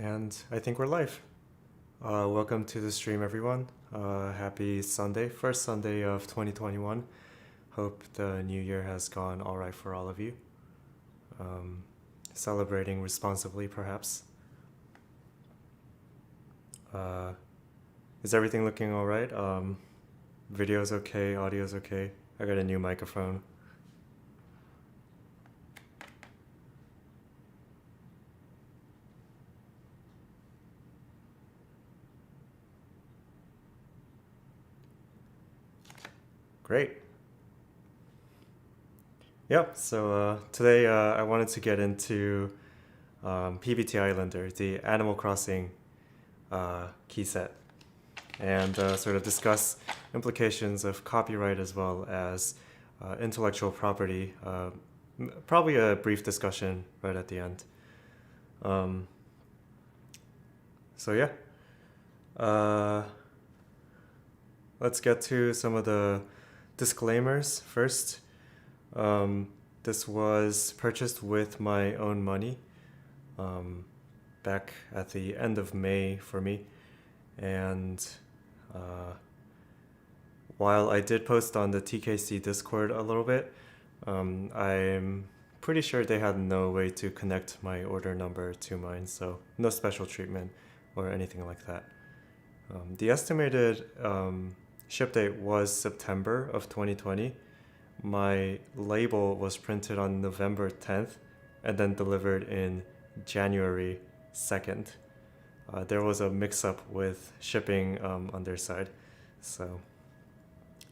And I think we're live. Welcome to the stream, everyone. Happy Sunday, first Sunday of 2021. Hope the new year has gone all right for all of you. Celebrating responsibly, perhaps. Is everything looking all right? Video's okay, audio's okay. I got a new microphone. Great. Yep, so today I wanted to get into PBT Islander, the Animal Crossing key set, and sort of discuss implications of copyright as well as intellectual property. Probably a brief discussion right at the end. So yeah, let's get to some of the disclaimers first. This was purchased with my own money back at the end of May for me. And while I did post on the TKC Discord a little bit, I'm pretty sure they had no way to connect my order number to mine, so no special treatment or anything like that. The estimated ship date was September of 2020. My label was printed on November 10th and then delivered in January 2nd. There was a mix-up with shipping on their side, so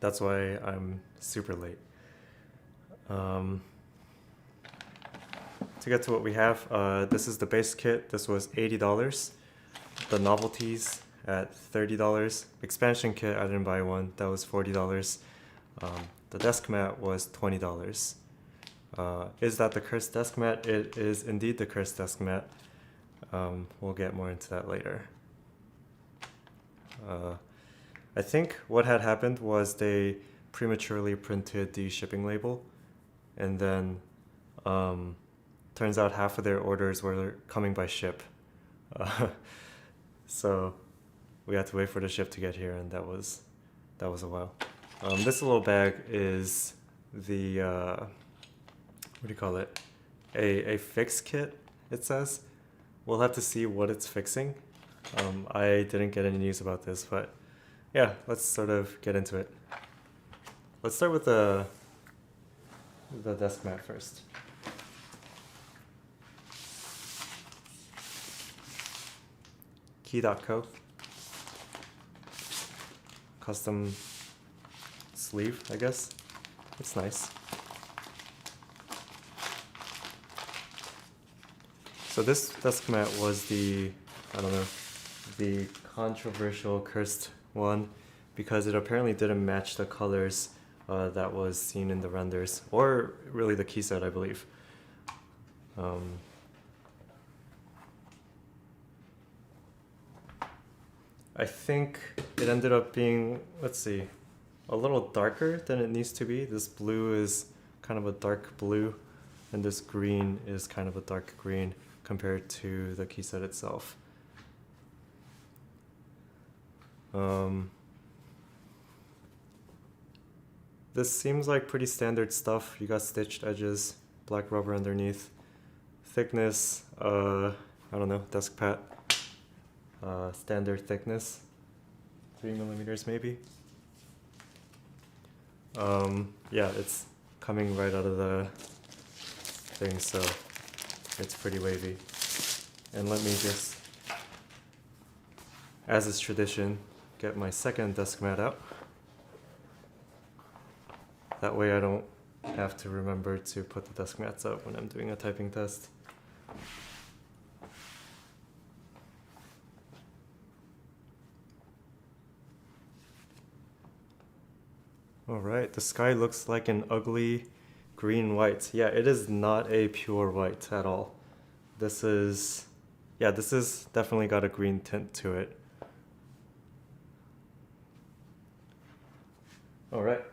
that's why I'm super late. To get to what we have, this is the base kit. This was $80. The novelties at $30. Expansion kit, I didn't buy one. That was $40. The desk mat was $20. Is that the cursed desk mat? It is indeed the cursed desk mat. We'll get more into that later. I think what had happened was they prematurely printed the shipping label, and then turns out half of their orders were coming by ship. So we had to wait for the ship to get here, and that was a while. This little bag is the what do you call it? A fix kit, it says. We'll have to see what it's fixing. I didn't get any news about this, but yeah, let's sort of get into it. Let's start with the desk mat first. Key.co. Custom sleeve, I guess. It's nice. So this desk mat was the controversial cursed one because it apparently didn't match the colors that was seen in the renders, or really the key set, I believe. I think it ended up being, let's see, a little darker than it needs to be. This blue is kind of a dark blue, and this green is kind of a dark green compared to the key set itself. This seems like pretty standard stuff. You got stitched edges, black rubber underneath. Thickness, I don't know, desk pad. Standard thickness, 3 millimeters maybe. Yeah, it's coming right out of the thing, so it's pretty wavy. And let me just, as is tradition, get my second desk mat out. That way I don't have to remember to put the desk mats up when I'm doing a typing test. Alright, the sky looks like an ugly green white. Yeah, it is not a pure white at all. This is definitely got a green tint to it. Alright.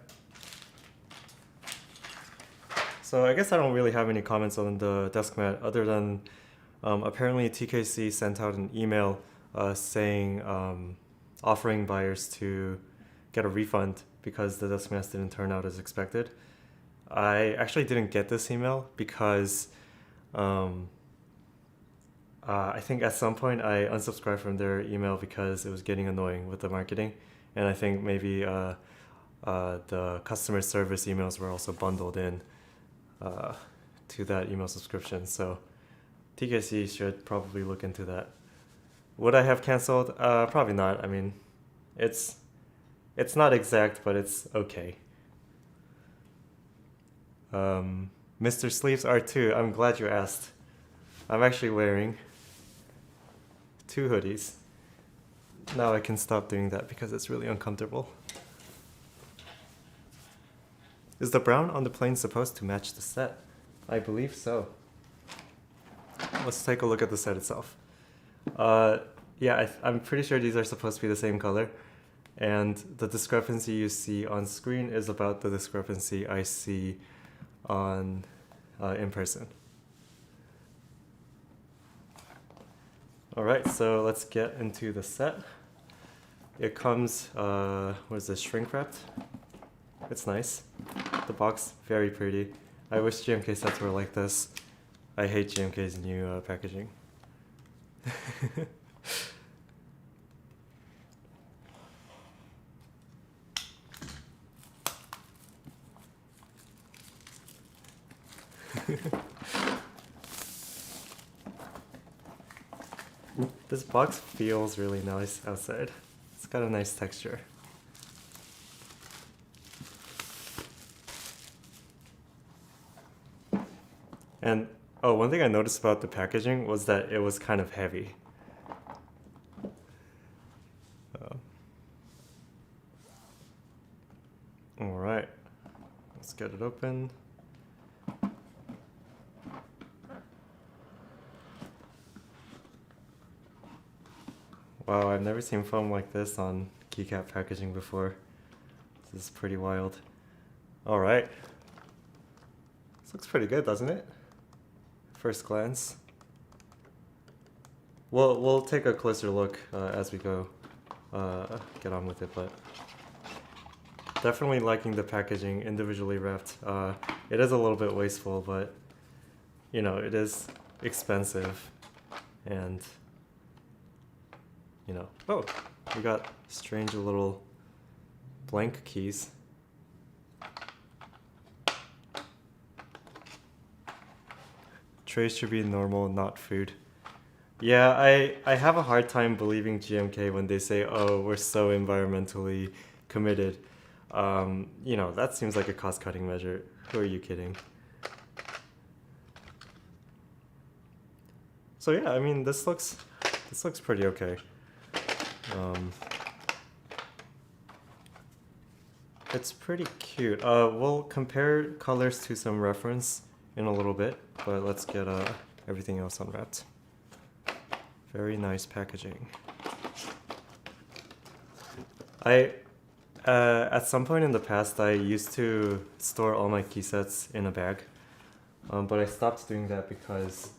So I guess I don't really have any comments on the desk mat other than Apparently TKC sent out an email saying offering buyers to get a refund because the desk mask didn't turn out as expected. I actually didn't get this email because I think at some point I unsubscribed from their email because it was getting annoying with the marketing, and I think maybe the customer service emails were also bundled in to that email subscription. So TKC should probably look into that. Would I have canceled? Probably not. I mean, it's not exact, but it's okay. Mr. Sleeves R2, I'm glad you asked. I'm actually wearing 2 hoodies. Now I can stop doing that because it's really uncomfortable. Is the brown on the plane supposed to match the set? I believe so. Let's take a look at the set itself. Yeah, I'm pretty sure these are supposed to be the same color. And the discrepancy you see on screen is about the discrepancy I see on in person. Alright, so let's get into the set. It comes, what is this, shrink wrapped? It's nice. The box, very pretty. I wish GMK sets were like this. I hate GMK's new packaging. This box feels really nice outside. It's got a nice texture. And oh, one thing I noticed about the packaging was that it was kind of heavy. All right, let's get it open. Wow, I've never seen foam like this on keycap packaging before. This is pretty wild. All right. This looks pretty good, doesn't it? First glance. We'll take a closer look as we go get on with it, but definitely liking the packaging, individually wrapped. It is a little bit wasteful, but you know, it is expensive, and you know, oh, we got strange little blank keys. Trays should be normal, not food. Yeah, I have a hard time believing GMK when they say, oh, we're so environmentally committed. You know, that seems like a cost-cutting measure. Who are you kidding? So yeah, I mean, this looks pretty okay. It's pretty cute. We'll compare colors to some reference in a little bit, but let's get everything else unwrapped. Very nice packaging. At some point in the past, I used to store all my key sets in a bag, but I stopped doing that because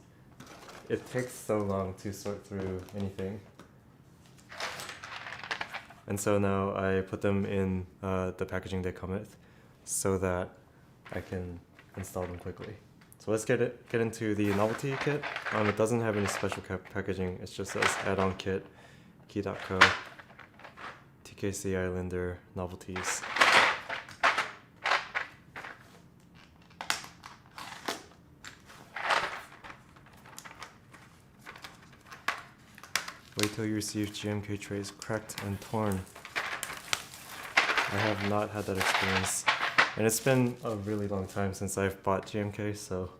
it takes so long to sort through anything. And so now I put them in the packaging they come with so that I can install them quickly. So let's get into the Novelty Kit. It doesn't have any special packaging. It just says add-on kit, key.co, TKC Islander novelties. Wait till you receive GMK trays cracked and torn. I have not had that experience. And it's been a really long time since I've bought GMK, so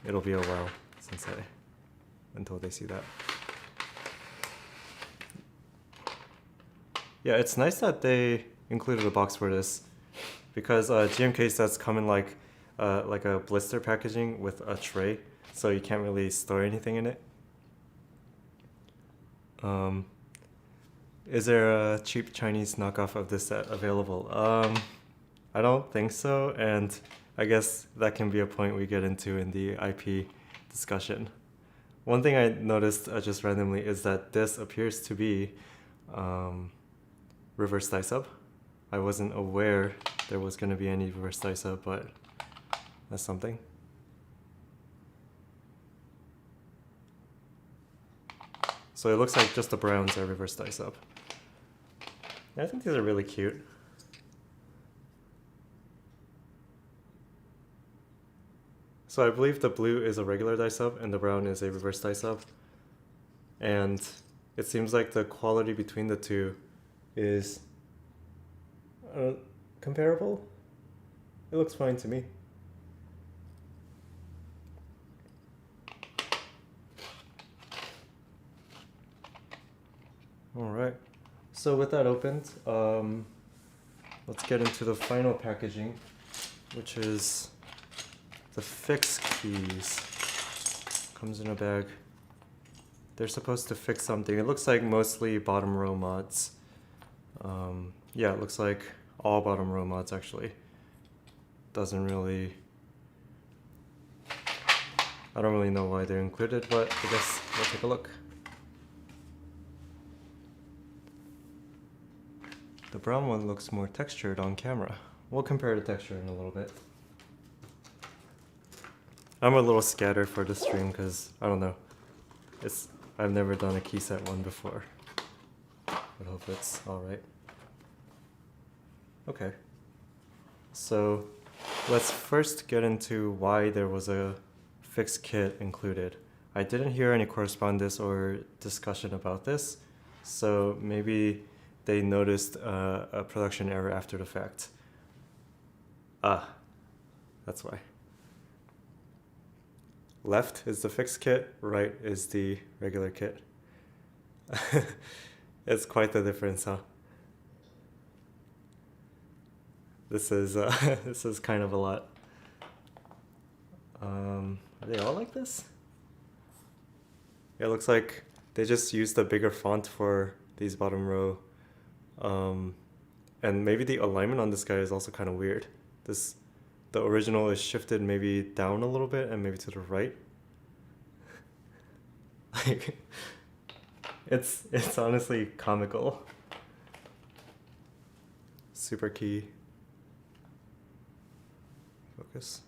it'll be a while until they see that. Yeah, it's nice that they included a box for this, because GMK sets come in like a blister packaging with a tray, so you can't really store anything in it. Is there a cheap Chinese knockoff of this set available? I don't think so, and I guess that can be a point we get into in the IP discussion. One thing I noticed just randomly is that this appears to be reverse dice up. I wasn't aware there was going to be any reverse dice up, but that's something. So it looks like just the browns are reverse dice up. I think these are really cute. So I believe the blue is a regular dice up and the brown is a reverse dice up. And it seems like the quality between the two is comparable. It looks fine to me. All right. So with that opened, let's get into the final packaging, which is the fix keys. Comes in a bag. They're supposed to fix something. It looks like mostly bottom row mods. Yeah, it looks like all bottom row mods actually. Doesn't really... I don't really know why they're included, but I guess we'll take a look. The brown one looks more textured on camera. We'll compare the texture in a little bit. I'm a little scattered for this stream because, I don't know, I've never done a key set one before. But hope it's alright. Okay. So let's first get into why there was a fixed kit included. I didn't hear any correspondence or discussion about this, so maybe they noticed a production error after the fact. That's why. Left is the fixed kit, right is the regular kit. It's quite the difference, huh? This is this is kind of a lot. Are they all like this? It looks like they just used a bigger font for these bottom row. And maybe the alignment on this guy is also kind of weird. The original is shifted maybe down a little bit and maybe to the right. Like, it's honestly comical. Super key. Focus.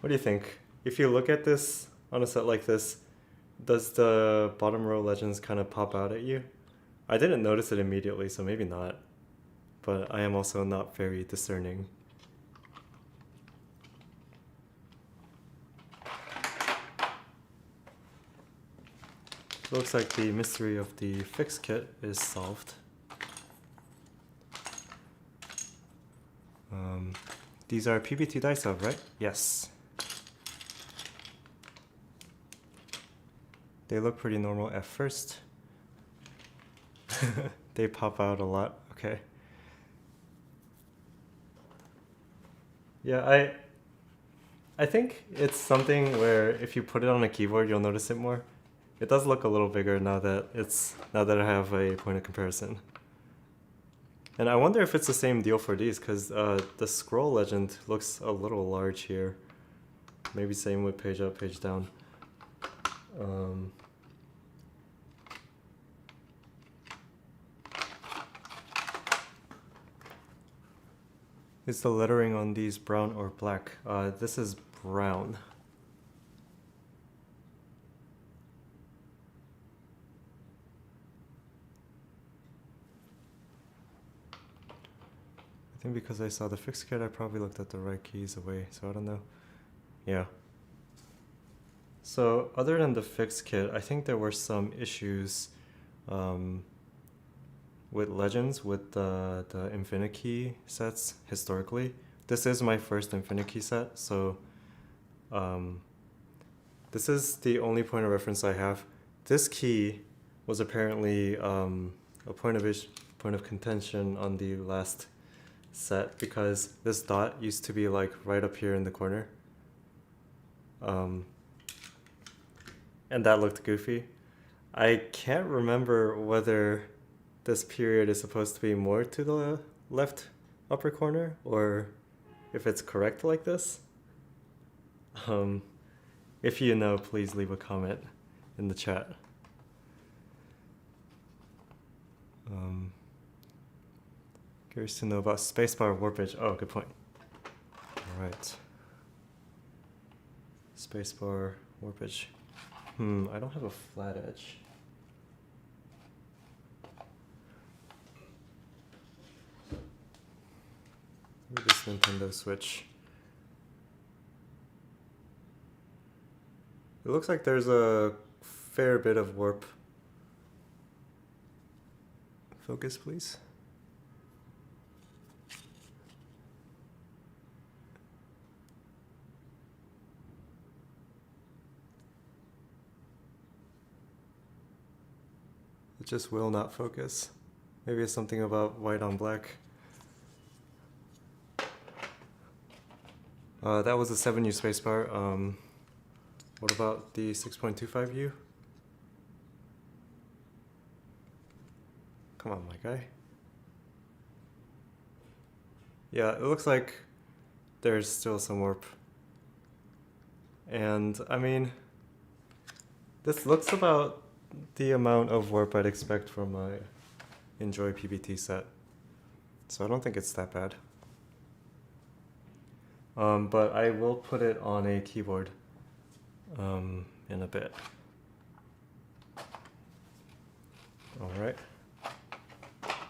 What do you think? If you look at this on a set like this, does the bottom row legends kind of pop out at you? I didn't notice it immediately, so maybe not. But I am also not very discerning. It looks like the mystery of the fix kit is solved. These are PBT dice up, right? Yes. They look pretty normal at first. They pop out a lot. Okay. Yeah, I think it's something where if you put it on a keyboard, you'll notice it more. It does look a little bigger now that I have a point of comparison. And I wonder if it's the same deal for these, because the scroll legend looks a little large here. Maybe same with page up, page down. Is the lettering on these brown or black? This is brown. I think because I saw the fixed kit, I probably looked at the right keys away, so I don't know. Yeah. So other than the fixed kit, I think there were some issues with legends, with the Infinity sets historically. This is my first Infinity set, so this is the only point of reference I have. This key was apparently a point of contention on the last set because this dot used to be like right up here in the corner. And that looked goofy. I can't remember whether this period is supposed to be more to the left upper corner or if it's correct like this. If you know, please leave a comment in the chat. Curious to know about Spacebar Warpage. Oh, good point. All right. Spacebar Warpage. I don't have a flat edge. Maybe this Nintendo Switch. It looks like there's a fair bit of warp. Focus, please. It just will not focus. Maybe it's something about white on black. That was a 7U spacebar. What about the 6.25U? Come on, my guy. Yeah, it looks like there's still some warp. And I mean, this looks about the amount of warp I'd expect from my Enjoy PBT set. So I don't think it's that bad. But I will put it on a keyboard in a bit. All right.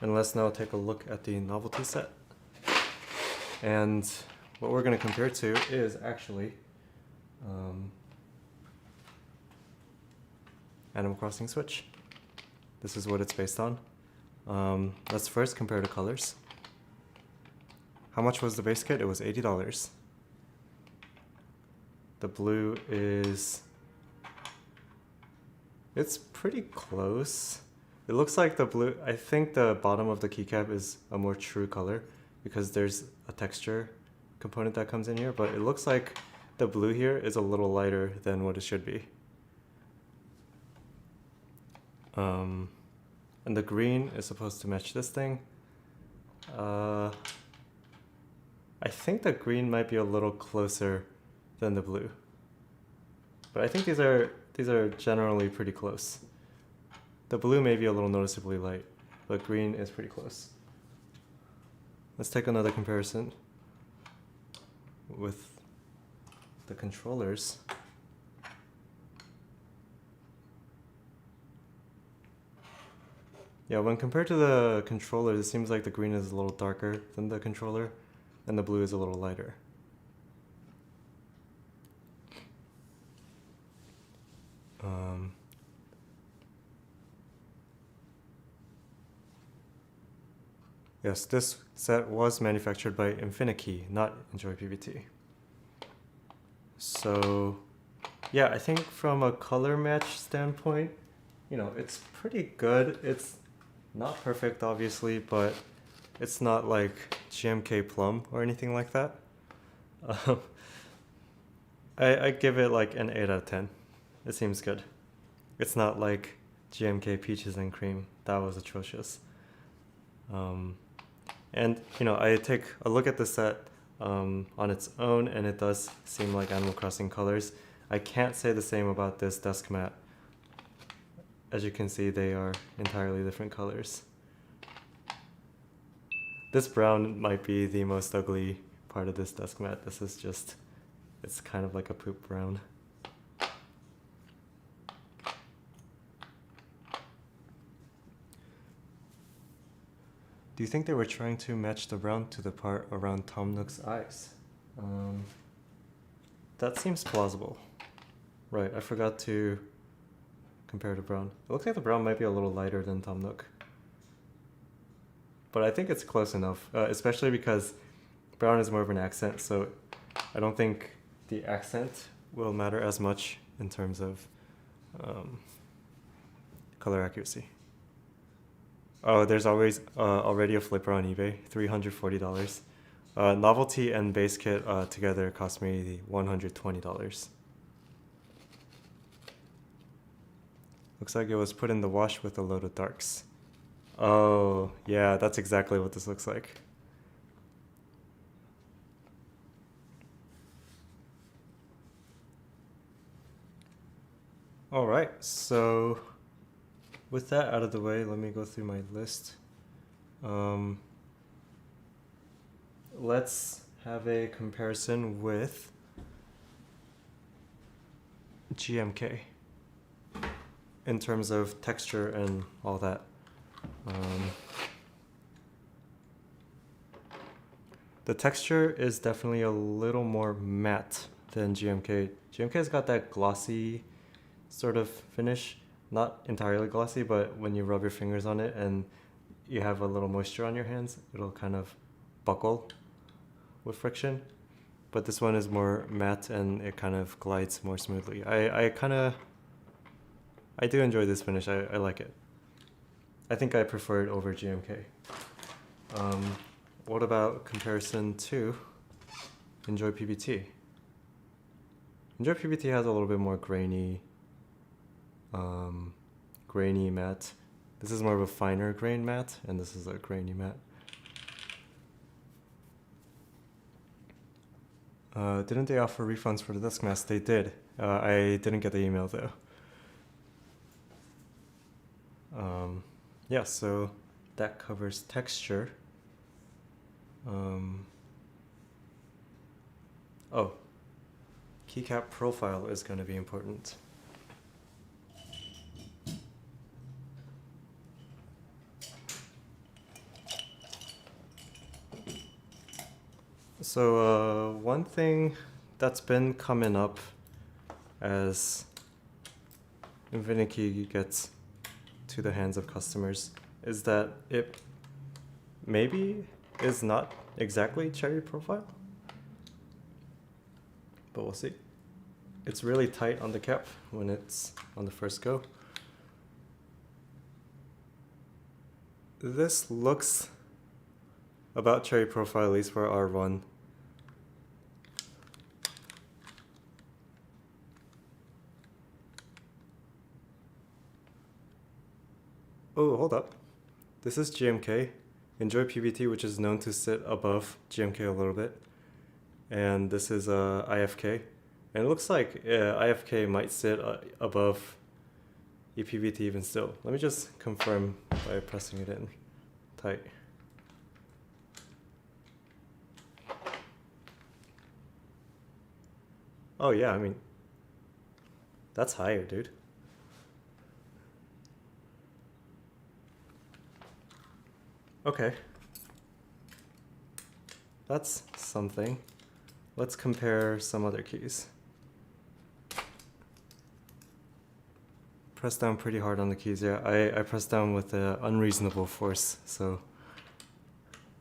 And let's now take a look at the novelty set. And what we're going to compare to is actually Animal Crossing Switch. This is what it's based on. Let's first compare the colors. How much was the base kit? It was $80. The blue is... it's pretty close. It looks like the blue... I think the bottom of the keycap is a more true color because there's a texture component that comes in here, but it looks like the blue here is a little lighter than what it should be. And the green is supposed to match this thing. I think the green might be a little closer than the blue. But I think these are generally pretty close. The blue may be a little noticeably light, but green is pretty close. Let's take another comparison with the controllers. Yeah, when compared to the controller, it seems like the green is a little darker than the controller, and the blue is a little lighter. Yes, this set was manufactured by Infinikey, not Enjoy PBT. So, yeah, I think from a color match standpoint, you know, it's pretty good. It's not perfect, obviously, but it's not like GMK Plum or anything like that. I give it like an 8 out of 10. It seems good. It's not like GMK Peaches and Cream. That was atrocious. And, you know, I take a look at the set on its own, and it does seem like Animal Crossing colors. I can't say the same about this desk mat. As you can see, they are entirely different colors. This brown might be the most ugly part of this desk mat. This is just, it's kind of like a poop brown. Do you think they were trying to match the brown to the part around Tom Nook's eyes? That seems plausible. Right, I forgot to compare to brown. It looks like the brown might be a little lighter than Tom Nook. But I think it's close enough, especially because brown is more of an accent, so I don't think the accent will matter as much in terms of color accuracy. Oh, there's always already a flipper on eBay, $340. Novelty and base kit together cost me $120. Looks like it was put in the wash with a load of darks. Oh, yeah, that's exactly what this looks like. All right, so with that out of the way, let me go through my list. Let's have a comparison with GMK in terms of texture and all that. The texture is definitely a little more matte than GMK. GMK's got that glossy sort of finish, not entirely glossy, but when you rub your fingers on it and you have a little moisture on your hands, it'll kind of buckle with friction. But this one is more matte and it kind of glides more smoothly. I do enjoy this finish. I like it. I think I prefer it over GMK. What about comparison to Enjoy PBT? Enjoy PBT has a little bit more grainy matte. This is more of a finer grain matte, and this is a grainy matte. Didn't they offer refunds for the desk mask? They did. I didn't get the email though. Yeah, so that covers texture. Oh, keycap profile is going to be important. So one thing that's been coming up as Infinity gets to the hands of customers is that it maybe is not exactly cherry profile, but we'll see. It's really tight on the cap when it's on the first go. This looks about cherry profile, at least for R1. Oh, hold up. This is GMK. Enjoy PBT, which is known to sit above GMK a little bit. And this is IFK. And it looks like IFK might sit above ePBT even still. Let me just confirm by pressing it in tight. Oh yeah, I mean, that's higher, dude. Okay. That's something. Let's compare some other keys. Press down pretty hard on the keys. Yeah, I pressed down with an unreasonable force, so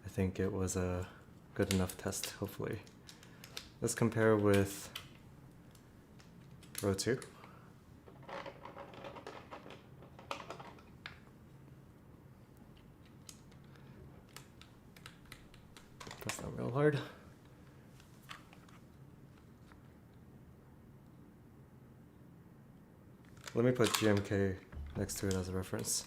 I think it was a good enough test, hopefully. Let's compare with row 2. Press down real hard. Let me put GMK next to it as a reference.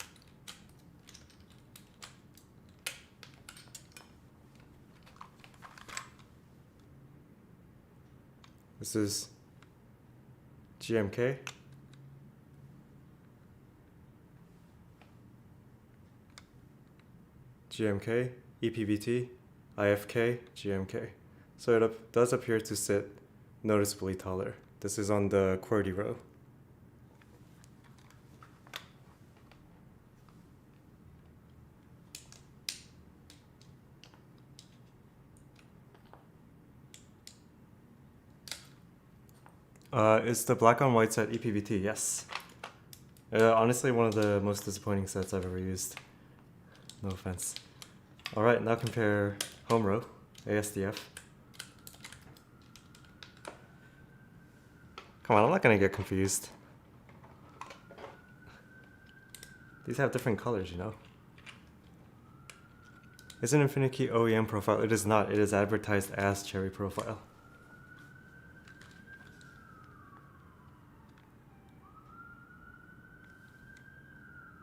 This is GMK. GMK, ePBT, IFK, GMK. So it does appear to sit noticeably taller. This is on the QWERTY row. It's the black on white set ePBT, yes. Honestly, one of the most disappointing sets I've ever used. No offense. Alright, now compare home row, ASDF. Come on, I'm not gonna get confused. These have different colors, you know. Is an Infinity OEM profile? It is not. It is advertised as cherry profile.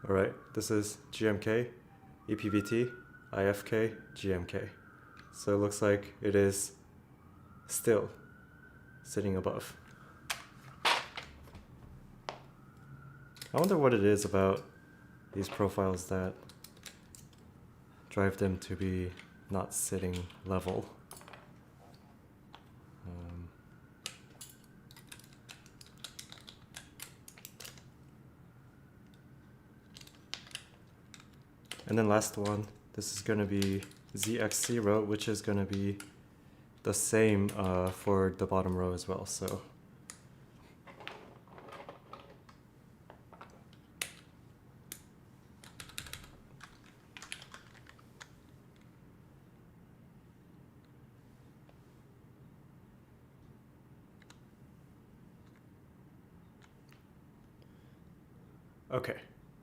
Alright, this is GMK, ePBT, IFK, GMK. So it looks like it is still sitting above. I wonder what it is about these profiles that drive them to be not sitting level. And then last one, this is going to be ZX0, which is going to be the same for the bottom row as well. So okay,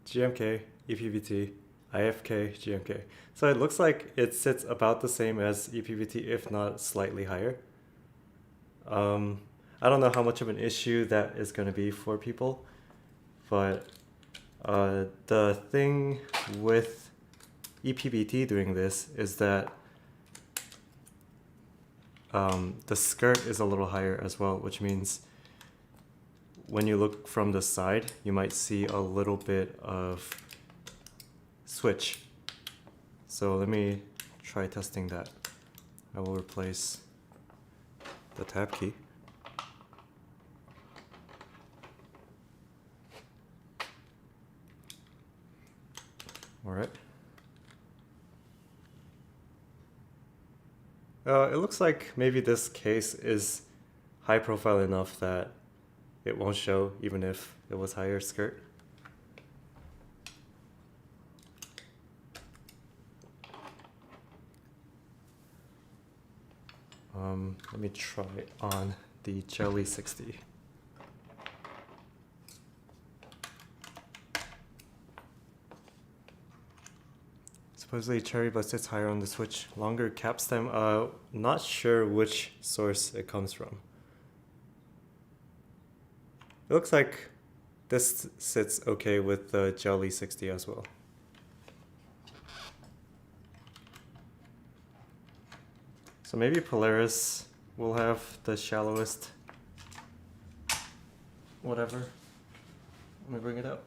GMK, EPBT, IFK, GMK. So it looks like it sits about the same as EPBT, if not slightly higher. I don't know how much of an issue that is going to be for people, but the thing with EPBT doing this is that the skirt is a little higher as well, which means when you look from the side, you might see a little bit of switch. So let me try testing that. I will replace the tab key. All right. It looks like maybe this case is high profile enough that it won't show even if it was higher skirt. Let me try it on the Jelly 60. Supposedly cherry, but sits higher on the switch. Longer cap stem. Not sure which source it comes from. It looks like this sits okay with the Jelly 60 as well. So maybe Polaris will have the shallowest whatever. Let me bring it up.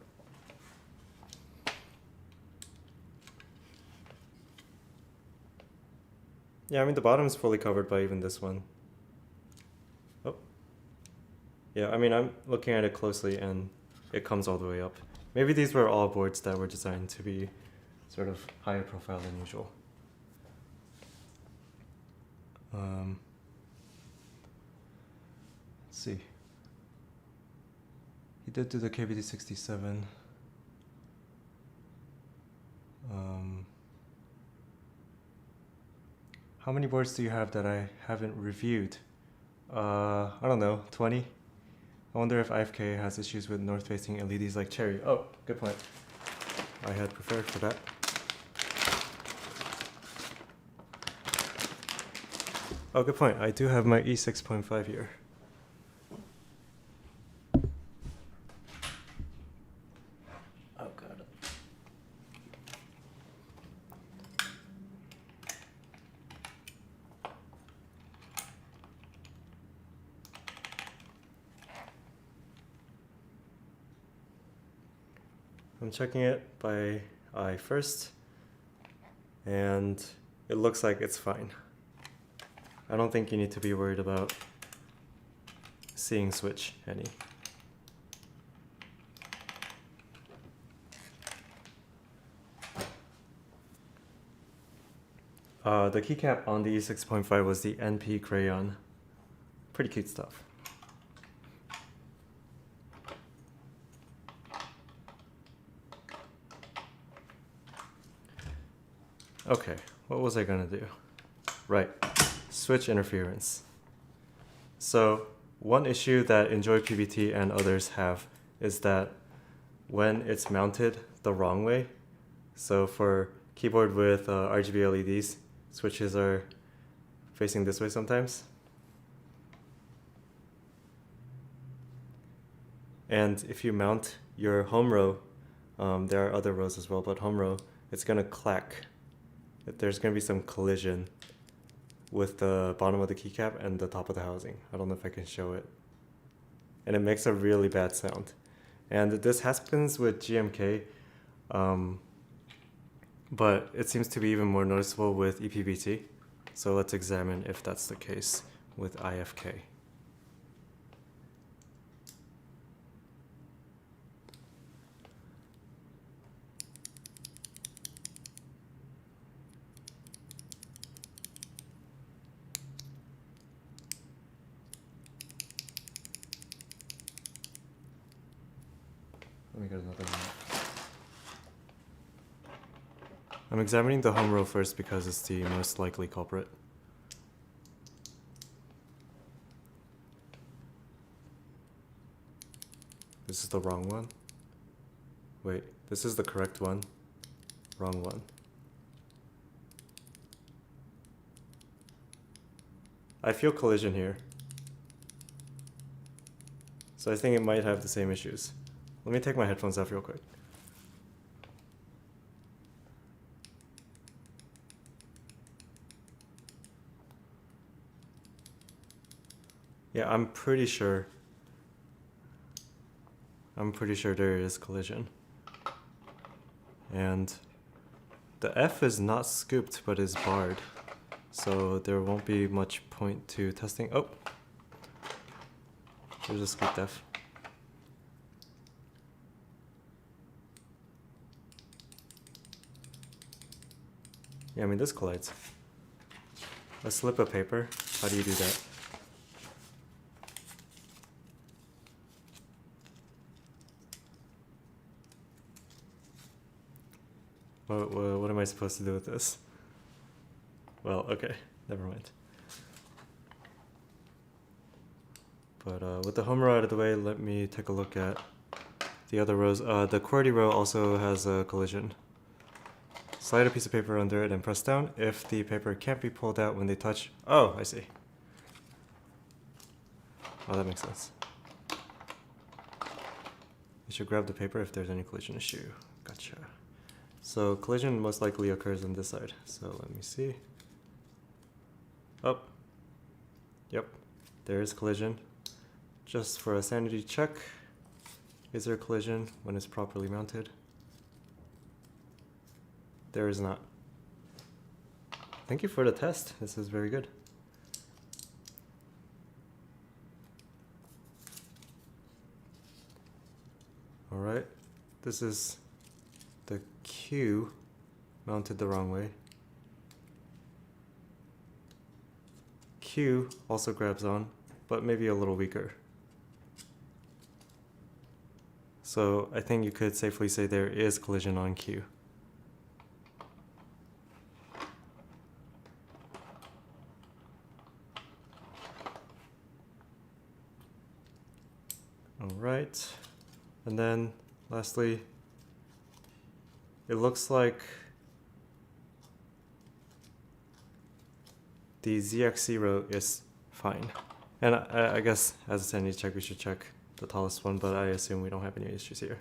Yeah, I mean the bottom is fully covered by even this one. Oh. Yeah, I mean I'm looking at it closely and it comes all the way up. Maybe these were all boards that were designed to be sort of higher profile than usual. Let's see. He did do the KBT 67. How many boards do you have that I haven't reviewed? I don't know, 20? I wonder if IFK has issues with north-facing LEDs like Cherry. Oh, good point. I had prepared for that. Oh, good point. I do have my E6.5 here. Oh, God. I'm checking it by eye first, and it looks like it's fine. I don't think you need to be worried about seeing switch any. The keycap on the E6.5 was the NP crayon. Pretty cute stuff. Okay, what was I gonna do? Right. Switch interference. So one issue that Enjoy PBT and others have is that when it's mounted the wrong way, so for keyboard with RGB LEDs, switches are facing this way sometimes. And if you mount your home row, there are other rows as well, but home row, it's gonna clack. There's gonna be some collision with the bottom of the keycap and the top of the housing. I don't know if I can show it. And it makes a really bad sound. And this happens with GMK, but it seems to be even more noticeable with ePBT. So let's examine if that's the case with IFK. Let me get another one. I'm examining the home row first because it's the most likely culprit. This is the wrong one. Wait, this is the correct one. Wrong one. I feel collision here. So I think it might have the same issues. Let me take my headphones off real quick. Yeah, I'm pretty sure there is collision. And the F is not scooped but is barred. So there won't be much point to testing. Oh, there's a scooped F. Yeah, I mean, this collides. A slip of paper, how do you do that? What am I supposed to do with this? Well, okay, never mind. But with the home row out of the way, let me take a look at the other rows. The QWERTY row also has a collision. Slide a piece of paper under it and press down. If the paper can't be pulled out when they touch... Oh, I see. Oh, that makes sense. You should grab the paper if there's any collision issue. Gotcha. So collision most likely occurs on this side. So let me see. Oh. Yep. There is collision. Just for a sanity check. Is there collision when it's properly mounted? There is not. Thank you for the test. This is very good. All right. This is the Q mounted the wrong way. Q also grabs on, but maybe a little weaker. So I think you could safely say there is collision on Q. All right, and then lastly, it looks like the ZX row is fine. And I guess as a sanity check, we should check the tallest one, but I assume we don't have any issues here.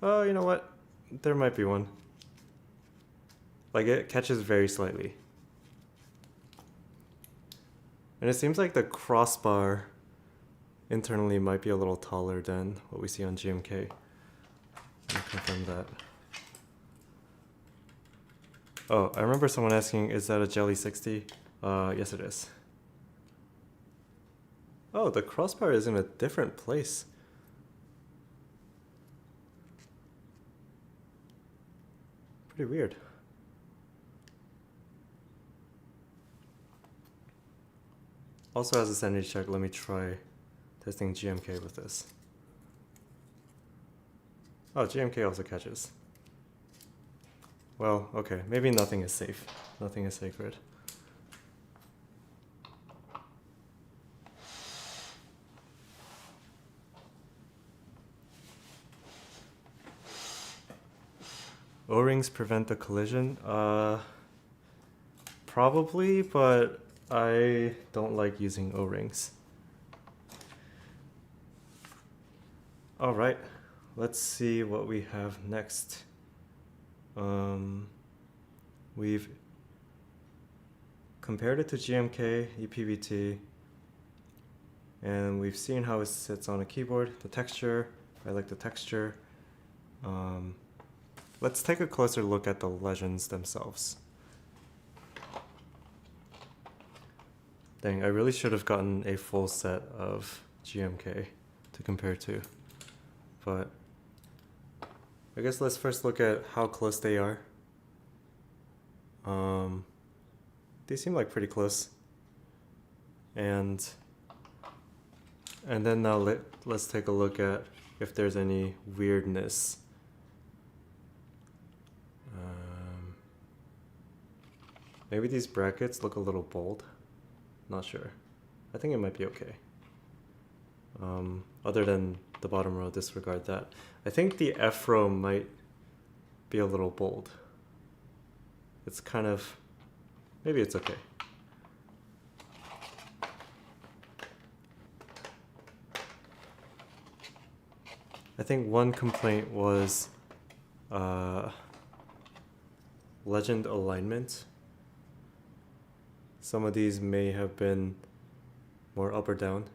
Oh, you know what? There might be one. Like, it catches very slightly. And it seems like the crossbar internally might be a little taller than what we see on GMK. Let me confirm that. Oh, I remember someone asking, is that a Jelly 60? Yes it is. Oh, the crossbar is in a different place. Pretty weird. Also, as a sanity check, let me try testing GMK with this. Oh, GMK also catches. Well, okay, maybe nothing is safe. Nothing is sacred. O-rings prevent the collision? Probably, but I don't like using O-rings. All right, let's see what we have next. We've compared it to GMK, ePBT. And we've seen how it sits on a keyboard. The texture, I like the texture. Let's take a closer look at the legends themselves. Dang, I really should have gotten a full set of GMK to compare to. But I guess let's first look at how close they are. They seem like pretty close. And then now let's take a look at if there's any weirdness. Maybe these brackets look a little bold. Not sure. I think it might be okay. Other than the bottom row, disregard that. I think the F row might be a little bold. It's kind of, maybe it's okay. I think one complaint was legend alignment. Some of these may have been more up or down.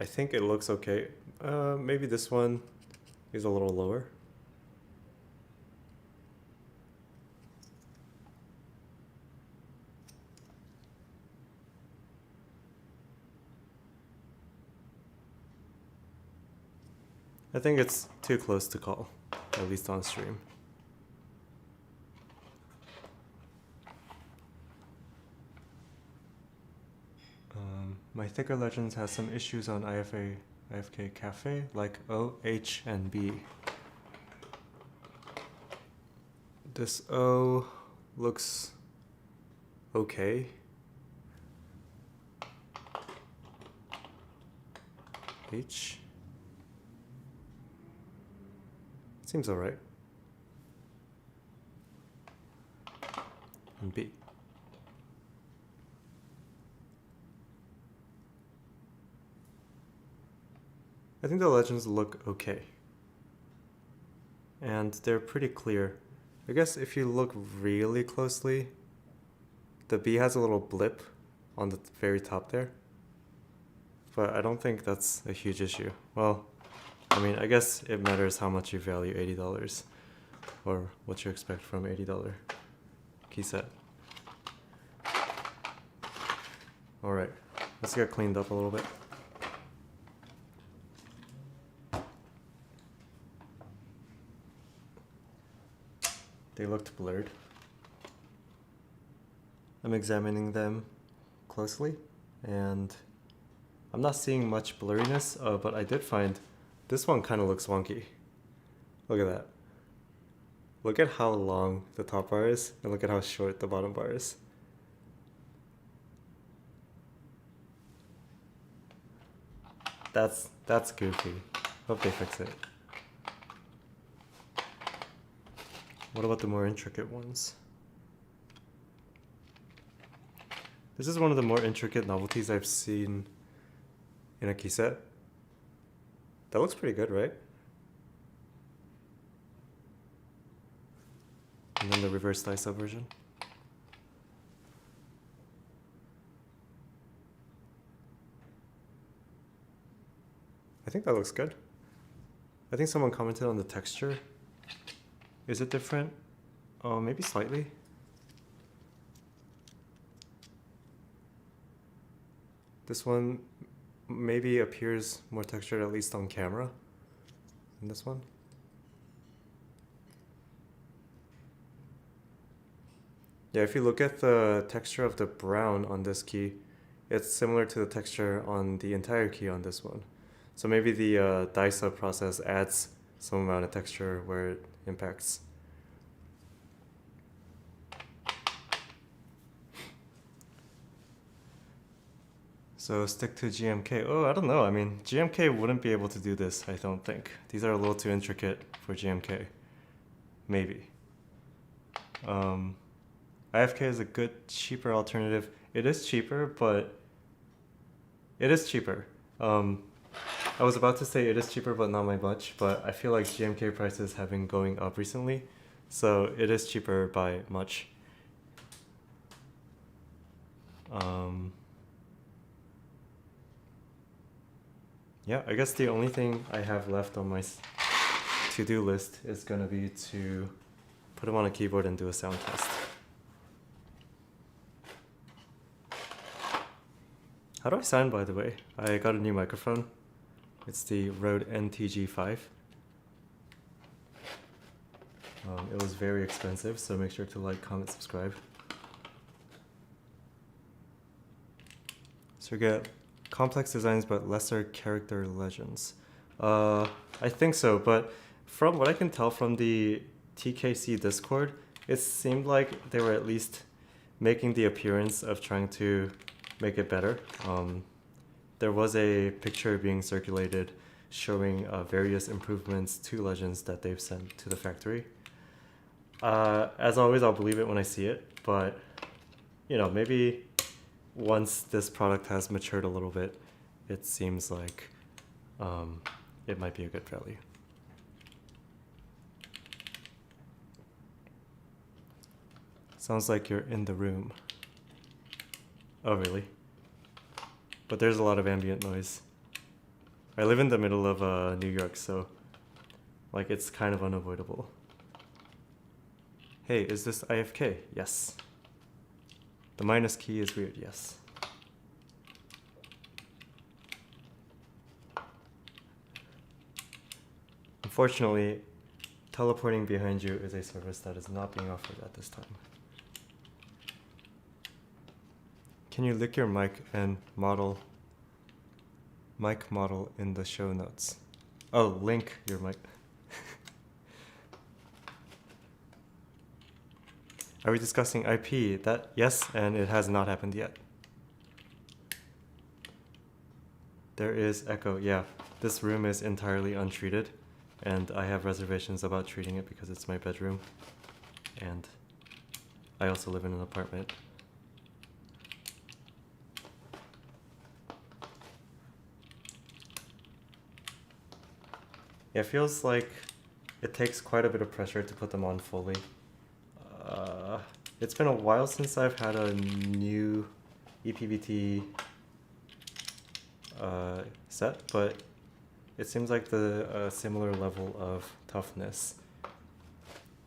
I think it looks okay. Maybe this one is a little lower. I think it's too close to call, at least on stream. My thicker legends has some issues on IFK Cafe, like O, H, and B. This O looks okay. H seems alright. And B. I think the legends look okay. And they're pretty clear. I guess if you look really closely, the B has a little blip on the very top there. But I don't think that's a huge issue. Well, I mean, I guess it matters how much you value $80 or what you expect from $80 key set. Alright, let's get cleaned up a little bit. They looked blurred. I'm examining them closely and I'm not seeing much blurriness, but I did find this one kind of looks wonky. Look at that. Look at how long the top bar is and look at how short the bottom bar is. That's goofy. Hope they fix it. What about the more intricate ones? This is one of the more intricate novelties I've seen in a key set. That looks pretty good, right? And then the reverse dice up version. I think that looks good. I think someone commented on the texture. Is it different? Oh, maybe slightly. This one maybe appears more textured, at least on camera, than this one. Yeah, if you look at the texture of the brown on this key, it's similar to the texture on the entire key on this one. So maybe the dice up process adds some amount of texture where it impacts. So stick to GMK. Oh, I don't know. I mean, GMK wouldn't be able to do this, I don't think. These are a little too intricate for GMK. Maybe. IFK is a good, cheaper alternative. It is cheaper, but it is cheaper. I was about to say it is cheaper, but not by much, but I feel like GMK prices have been going up recently, so it is cheaper by much. yeah, I guess the only thing I have left on my to-do list is gonna be to put them on a keyboard and do a sound test. How do I sound, by the way? I got a new microphone. It's the Rode NTG5. It was very expensive, so make sure to like, comment, subscribe. So we get complex designs but lesser character legends. I think so, but from what I can tell from the TKC Discord, it seemed like they were at least making the appearance of trying to make it better. There was a picture being circulated showing various improvements to Legends that they've sent to the factory. As always, I'll believe it when I see it, but you know, maybe once this product has matured a little bit, it seems like it might be a good value. Sounds like you're in the room. Oh, really? But there's a lot of ambient noise. I live in the middle of New York, so like it's kind of unavoidable. Hey, is this IFK? Yes. The minus key is weird, yes. Unfortunately, teleporting behind you is a service that is not being offered at this time. Can you lick your mic and mic model in the show notes? Oh, link your mic. Are we discussing IP? That, yes, and it has not happened yet. There is echo, yeah. This room is entirely untreated, and I have reservations about treating it because it's my bedroom. And I also live in an apartment. Yeah, it feels like it takes quite a bit of pressure to put them on fully. It's been a while since I've had a new ePBT set, but it seems like the similar level of toughness.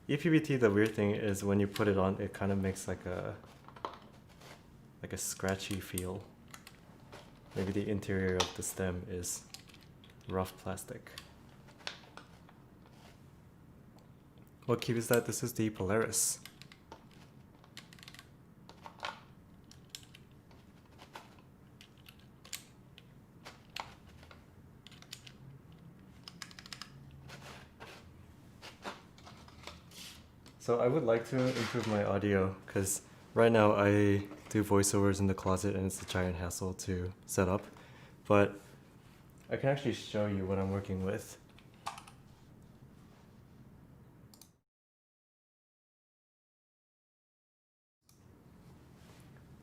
ePBT, the weird thing is when you put it on, it kind of makes like a scratchy feel. Maybe the interior of the stem is rough plastic. What key is that? This is the Polaris. So I would like to improve my audio because right now I do voiceovers in the closet and it's a giant hassle to set up. But I can actually show you what I'm working with.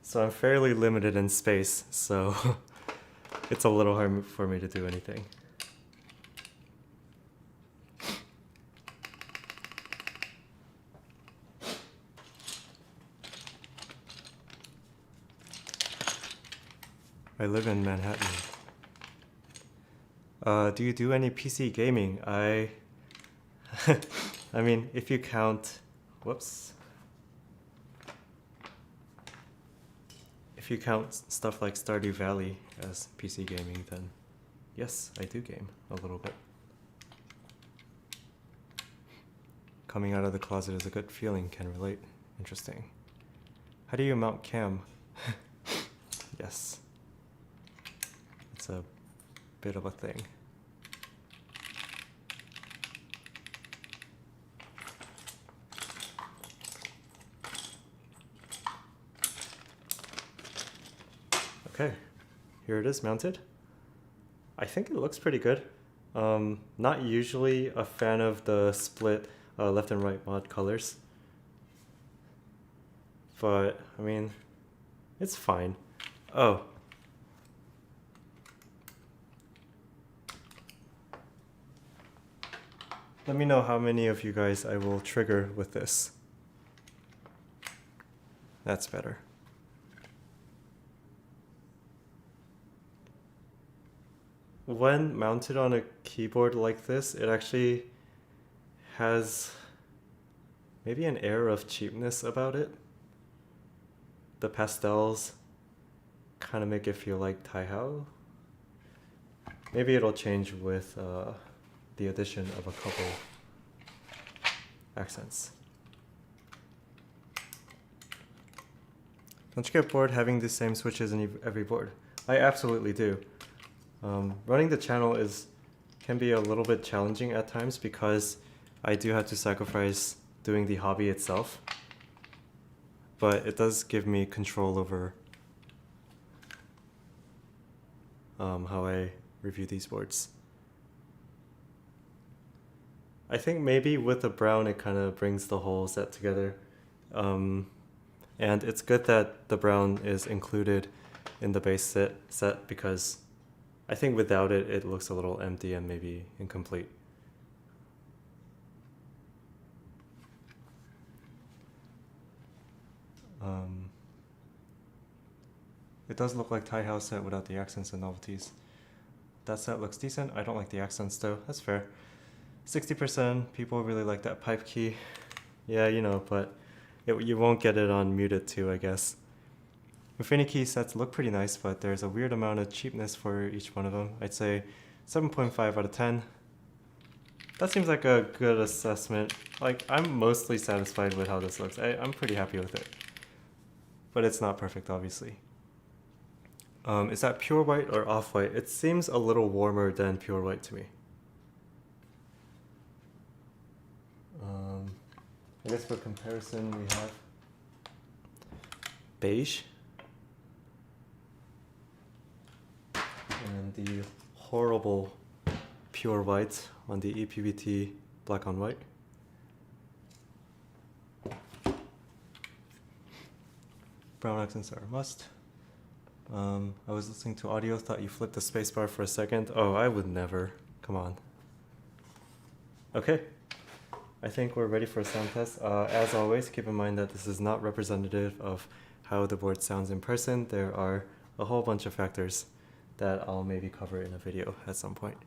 So I'm fairly limited in space, so it's a little hard for me to do anything. I live in Manhattan. Do you do any PC gaming? I mean, if you count, whoops. If you count stuff like Stardew Valley as PC gaming, then yes, I do game a little bit. Coming out of the closet is a good feeling, can relate. Interesting. How do you mount cam? Yes. It's a bit of a thing. Okay, here it is mounted. I think it looks pretty good. Not usually a fan of the split left and right mod colors, but I mean, it's fine. Oh. Let me know how many of you guys I will trigger with this. That's better. when mounted on a keyboard like this, it actually has maybe an air of cheapness about it. The pastels kind of make it feel like Taihao. Maybe it'll change with the addition of a couple accents. Don't you get bored having the same switches in every board? I absolutely do. Running the channel can be a little bit challenging at times because I do have to sacrifice doing the hobby itself. But it does give me control over how I review these boards. I think maybe with the brown it kind of brings the whole set together. And it's good that the brown is included in the base set because I think without it, it looks a little empty and maybe incomplete. It does look like Taihao set without the accents and novelties. That set looks decent. I don't like the accents though. That's fair. 60% people really like that pipe key. Yeah, you know, but you won't get it on muted too, I guess. Infinity key sets look pretty nice, but there's a weird amount of cheapness for each one of them. I'd say 7.5 out of 10. That seems like a good assessment. Like, I'm mostly satisfied with how this looks. I'm pretty happy with it. But it's not perfect, obviously. Is that pure white or off-white? It seems a little warmer than pure white to me. I guess for comparison we have beige and the horrible pure white on the ePBT black on white. Brown accents are a must. I was listening to audio, thought you flipped the spacebar for a second. Oh, I would never. Come on. Okay. I think we're ready for a sound test. As always, keep in mind that this is not representative of how the board sounds in person. There are a whole bunch of factors that I'll maybe cover in a video at some point.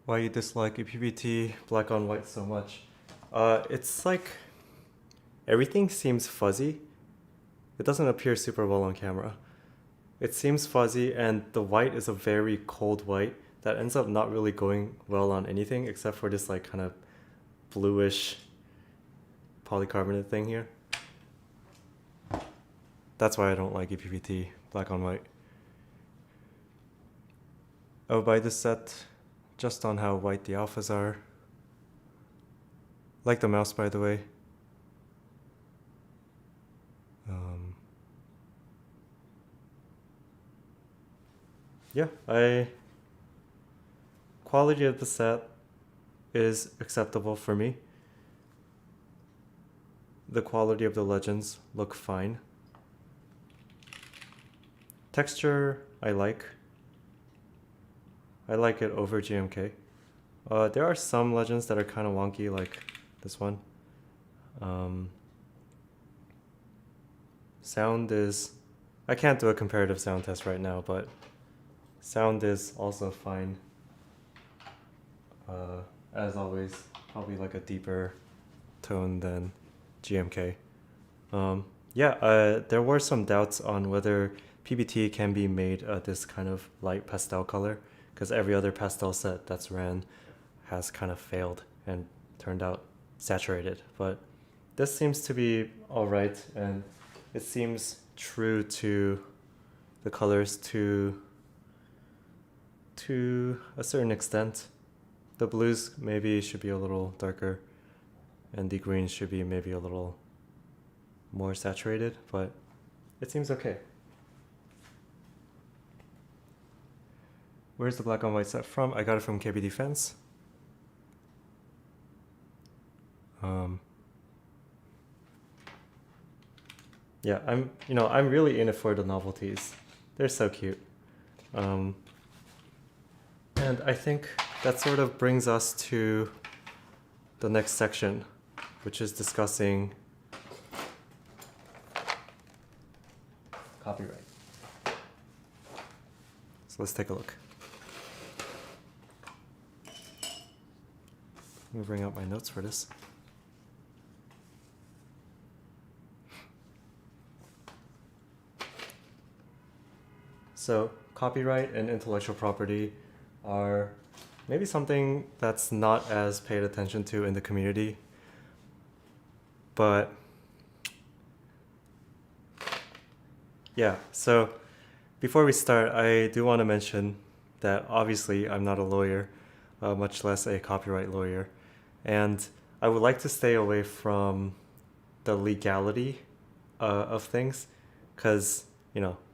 Why you dislike ePBT black on white so much? It's like everything seems fuzzy. It doesn't appear super well on camera. It seems fuzzy and the white is a very cold white that ends up not really going well on anything except for this like kind of bluish polycarbonate thing here. That's why I don't like ePBT black on white. I would buy this set just on how white the alphas are. Like the mouse, by the way. Yeah, quality of the set is acceptable for me. The quality of the legends look fine. Texture, I like. I like it over GMK. There are some legends that are kind of wonky, like this one. Sound is... I can't do a comparative sound test right now, but sound is also fine. As always, probably like a deeper tone than GMK. There were some doubts on whether PBT can be made this kind of light pastel color, because every other pastel set that's ran has kind of failed and turned out saturated. But this seems to be alright, and it seems true to the colors to a certain extent. The blues maybe should be a little darker, and the greens should be maybe a little more saturated, but it seems okay. Where's the black on white set from? I got it from KB Defense. Yeah, I'm really in it for the novelties. They're so cute. And I think that sort of brings us to the next section, which is discussing copyright. So let's take a look. Let me bring out my notes for this. So copyright and intellectual property are maybe something that's not as paid attention to in the community, but yeah, so before we start, I do want to mention that obviously I'm not a lawyer, much less a copyright lawyer, and I would like to stay away from the legality of things, because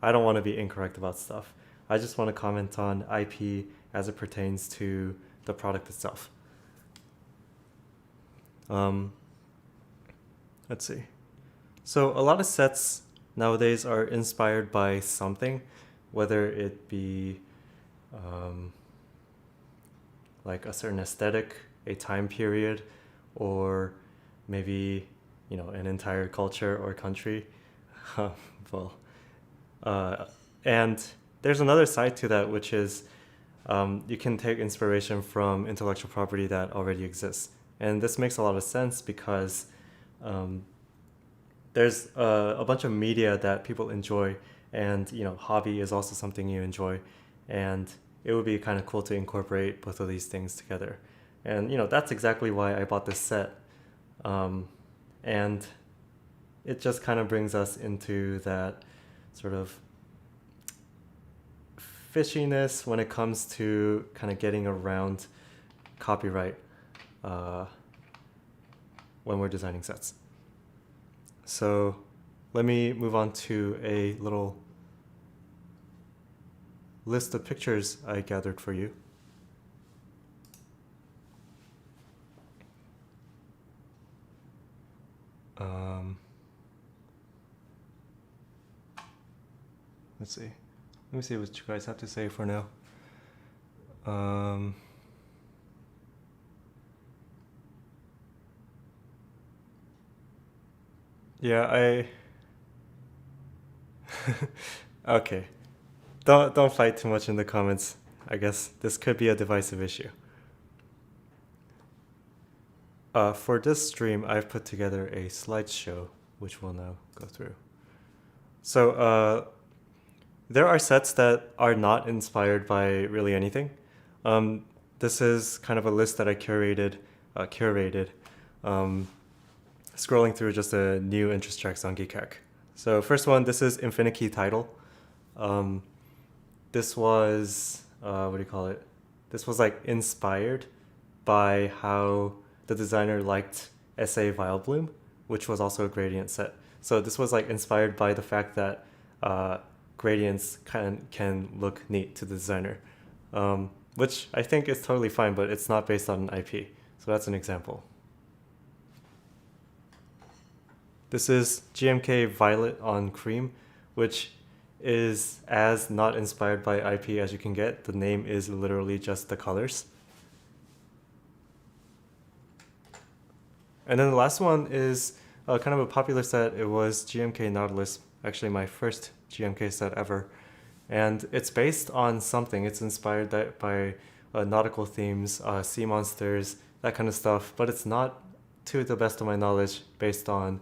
I don't want to be incorrect about stuff. I just want to comment on IP as it pertains to the product itself. Let's see. So a lot of sets nowadays are inspired by something, whether it be like a certain aesthetic, a time period, or maybe an entire culture or country. And there's another side to that, which is you can take inspiration from intellectual property that already exists. And this makes a lot of sense because there's a bunch of media that people enjoy, and hobby is also something you enjoy, and it would be kind of cool to incorporate both of these things together. And that's exactly why I bought this set. And it just kind of brings us into that sort of fishiness when it comes to kind of getting around copyright when we're designing sets. So let me move on to a little list of pictures I gathered for you. Let's see. Let me see what you guys have to say for now. Yeah, okay. Don't fight too much in the comments. I guess this could be a divisive issue. For this stream, I've put together a slideshow, which we'll now go through. So there are sets that are not inspired by really anything. This is kind of a list that I curated, scrolling through just a new interest tracks on Geekhack. So first one, this is Infinity Title. This was, what do you call it? This was like inspired by how the designer liked SA Vileplume, which was also a gradient set. So this was like inspired by the fact that gradients can look neat to the designer, which I think is totally fine, but it's not based on an IP. So that's an example. This is GMK Violet on Cream, which is as not inspired by IP as you can get. The name is literally just the colors. And then the last one is kind of a popular set. It was GMK Nautilus, actually my first GMK set ever. And it's based on something. It's inspired by nautical themes, sea monsters, that kind of stuff, but it's not, to the best of my knowledge, based on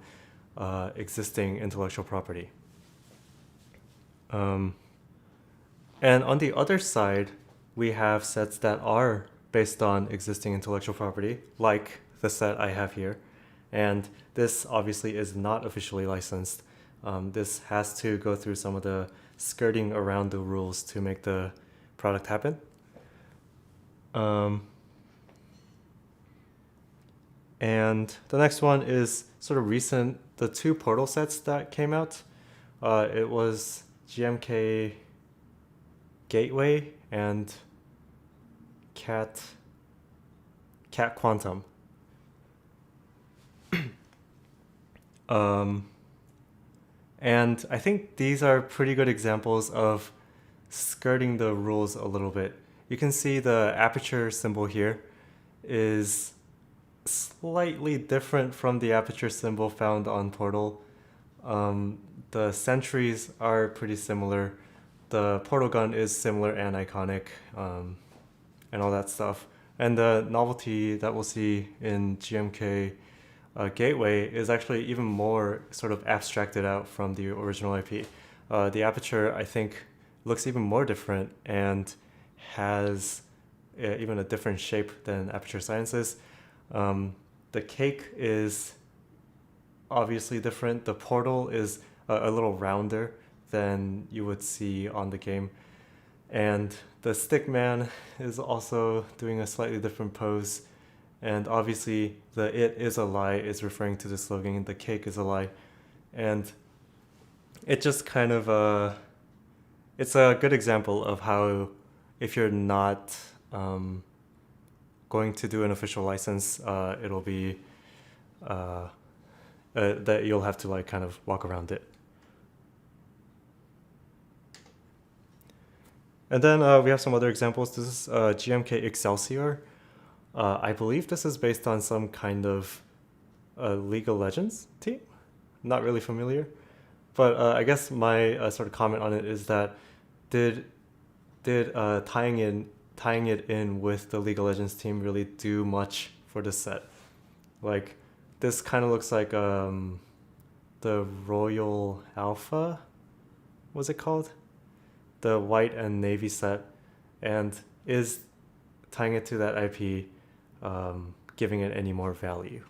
existing intellectual property. And on the other side, we have sets that are based on existing intellectual property, like the set I have here. And this obviously is not officially licensed. This has to go through some of the skirting around the rules to make the product happen. And the next one is sort of recent, the two Portal sets that came out. It was GMK Gateway and Cat Quantum. And I think these are pretty good examples of skirting the rules a little bit. You can see the aperture symbol here is slightly different from the aperture symbol found on Portal. The sentries are pretty similar. The portal gun is similar and iconic, and all that stuff. And the novelty that we'll see in GMK Gateway is actually even more sort of abstracted out from the original IP. The aperture, I think, looks even more different and has even a different shape than Aperture Sciences. The cake is obviously different. The portal is a little rounder than you would see on the game. And the stickman is also doing a slightly different pose. And obviously the "it is a lie" is referring to the slogan, "the cake is a lie." And it just kind of, it's a good example of how if you're not going to do an official license, it'll be that you'll have to like kind of walk around it. And then we have some other examples. This is GMK Excelsior. I believe this is based on some kind of League of Legends team. Not really familiar. But I guess my sort of comment on it is that did tying it in with the League of Legends team really do much for this set? Like, this kind of looks like the Royal Alpha, what's it called? The white and navy set, and is tying it to that IP giving it any more value?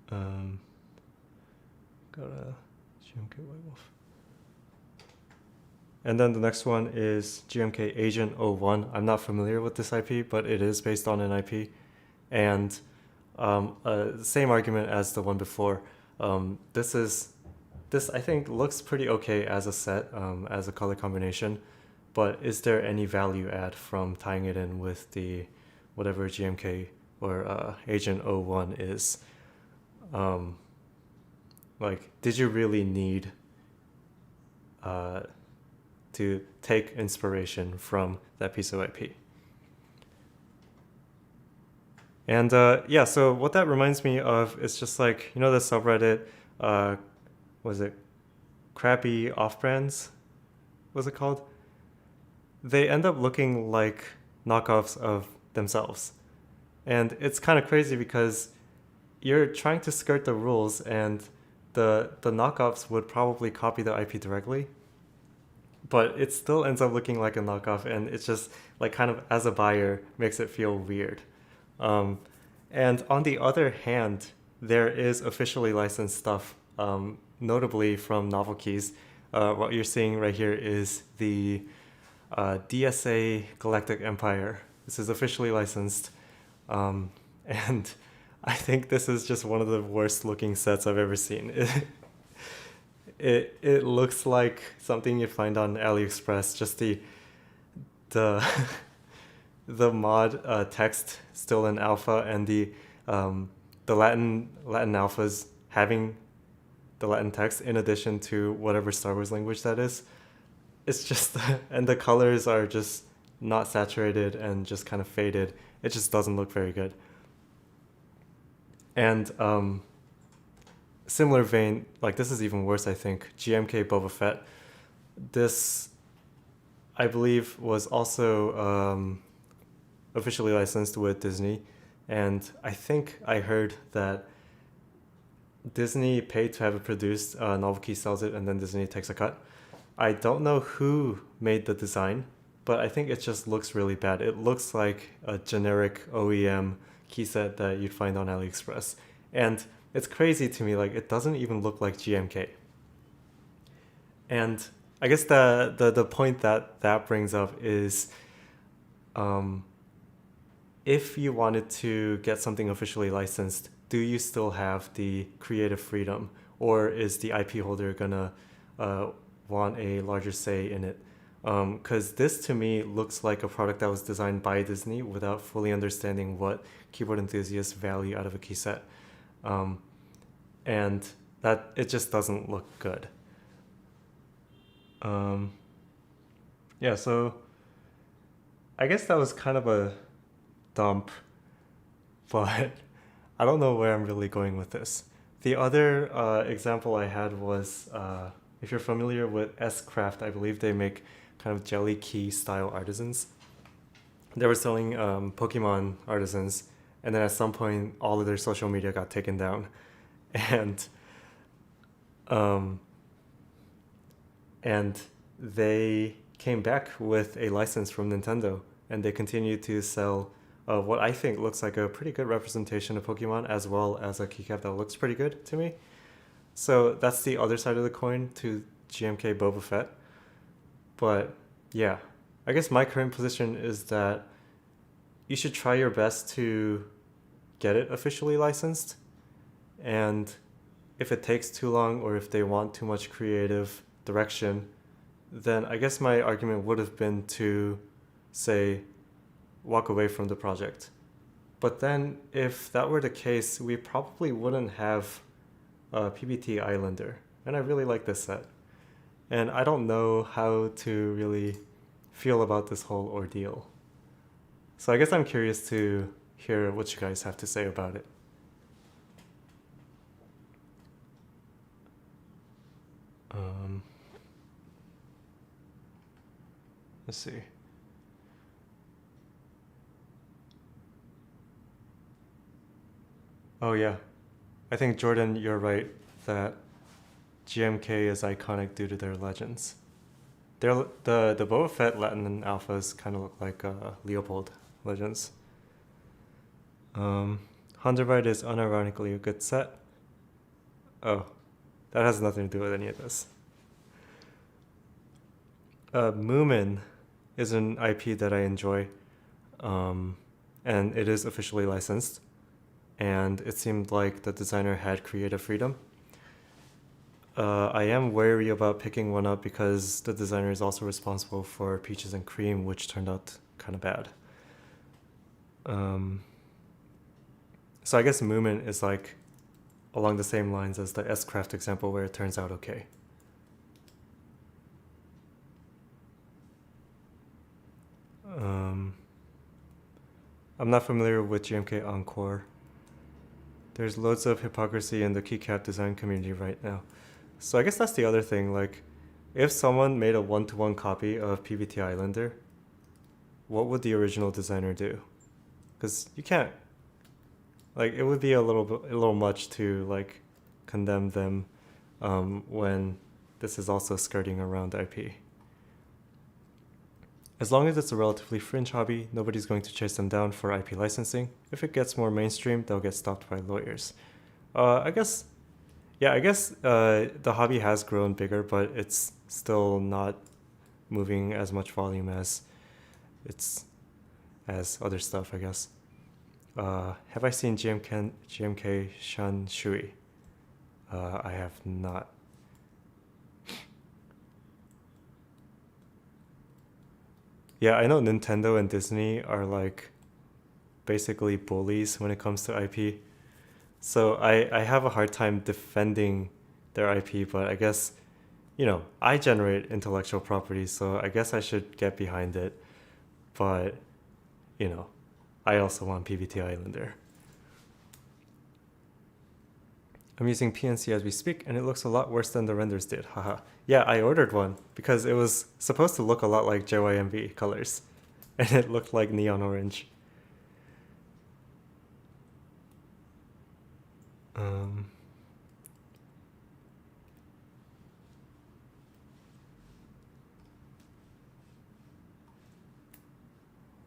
Got a GMK White Wolf. And then the next one is GMK Agent 01. I'm not familiar with this IP, but it is based on an IP. And same argument as the one before. This I think looks pretty okay as a set, as a color combination, but is there any value add from tying it in with the whatever GMK or Agent 01 is? Like, did you really need to take inspiration from that piece of IP? And yeah, so what that reminds me of is just like, you know, the subreddit, was it Crappy Off-Brands? What's it called? They end up looking like knockoffs of themselves. And it's kind of crazy because you're trying to skirt the rules, and the knockoffs would probably copy the IP directly, but it still ends up looking like a knockoff, and it's just like kind of, as a buyer, makes it feel weird. And on the other hand, there is officially licensed stuff, notably from Novelty Kit. What you're seeing right here is the DSA Galactic Empire. This is officially licensed, and I think this is just one of the worst looking sets I've ever seen. It looks like something you find on AliExpress. Just the mod text still in alpha, and the Latin alphas having the Latin text in addition to whatever Star Wars language that is. It's just, and the colors are just not saturated and just kind of faded. It just doesn't look very good. And similar vein, like this is even worse, I think. GMK Boba Fett. This I believe was also officially licensed with Disney. And I think I heard that Disney paid to have it produced, Novelty sells it, and then Disney takes a cut. I don't know who made the design, but I think it just looks really bad. It looks like a generic OEM key set that you'd find on AliExpress. And it's crazy to me, like it doesn't even look like GMK. And I guess the point that brings up is, um, if you wanted to get something officially licensed, do you still have the creative freedom, or is the IP holder gonna uh, want a larger say in it? Because this to me looks like a product that was designed by Disney without fully understanding what keyboard enthusiasts value out of a key set, um, and that it just doesn't look good. Um, yeah, so I guess that was kind of a dump, but I don't know where I'm really going with this. The other example I had was, if you're familiar with S-Craft, I believe they make kind of jelly key style artisans. They were selling Pokemon artisans, and then at some point, all of their social media got taken down, and um, and they came back with a license from Nintendo, and they continued to sell what I think looks like a pretty good representation of Pokemon, as well as a keycap that looks pretty good to me. So that's the other side of the coin to GMK Boba Fett. But yeah, I guess my current position is that you should try your best to get it officially licensed. And if it takes too long, or if they want too much creative direction, then I guess my argument would have been to say, walk away from the project. But then if that were the case, we probably wouldn't have a PBT Islander. And I really like this set. And I don't know how to really feel about this whole ordeal. So I guess I'm curious to hear what you guys have to say about it. Um, let's see. Oh yeah, I think Jordan, you're right that GMK is iconic due to their legends. The Boba Fett Latin alphas kind of look like Leopold legends. Hunderbite is unironically a good set. Oh, that has nothing to do with any of this. Moomin is an IP that I enjoy, and it is officially licensed. And it seemed like the designer had creative freedom. I am wary about picking one up because the designer is also responsible for Peaches and Cream, which turned out kind of bad. So I guess Moomin is like along the same lines as the S-Craft example where it turns out okay. I'm not familiar with GMK Encore. There's loads of hypocrisy in the keycap design community right now. So I guess that's the other thing, like, if someone made a one-to-one copy of PBT Islander, what would the original designer do? Because you can't, like, it would be a little much to, like, condemn them when this is also skirting around IP. As long as it's a relatively fringe hobby, nobody's going to chase them down for IP licensing. If it gets more mainstream, they'll get stopped by lawyers. I guess the hobby has grown bigger, but it's still not moving as much volume as other stuff, I guess. Have I seen GMK Shan Shui? I have not. Yeah, I know Nintendo and Disney are like basically bullies when it comes to IP. So I have a hard time defending their IP, but I guess, I generate intellectual property, so I guess I should get behind it. But, I also want PBT Islander. I'm using PNC as we speak, and it looks a lot worse than the renders did. Haha. Yeah, I ordered one because it was supposed to look a lot like JYMV colors, and it looked like neon orange.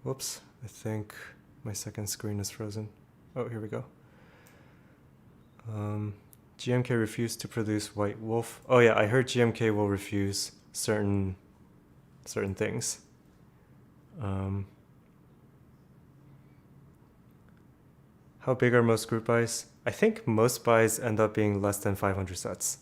Whoops, I think my second screen is frozen. Oh, here we go. GMK refused to produce White Wolf. Oh yeah, I heard GMK will refuse certain things. How big are most group buys? I think most buys end up being less than 500 sets.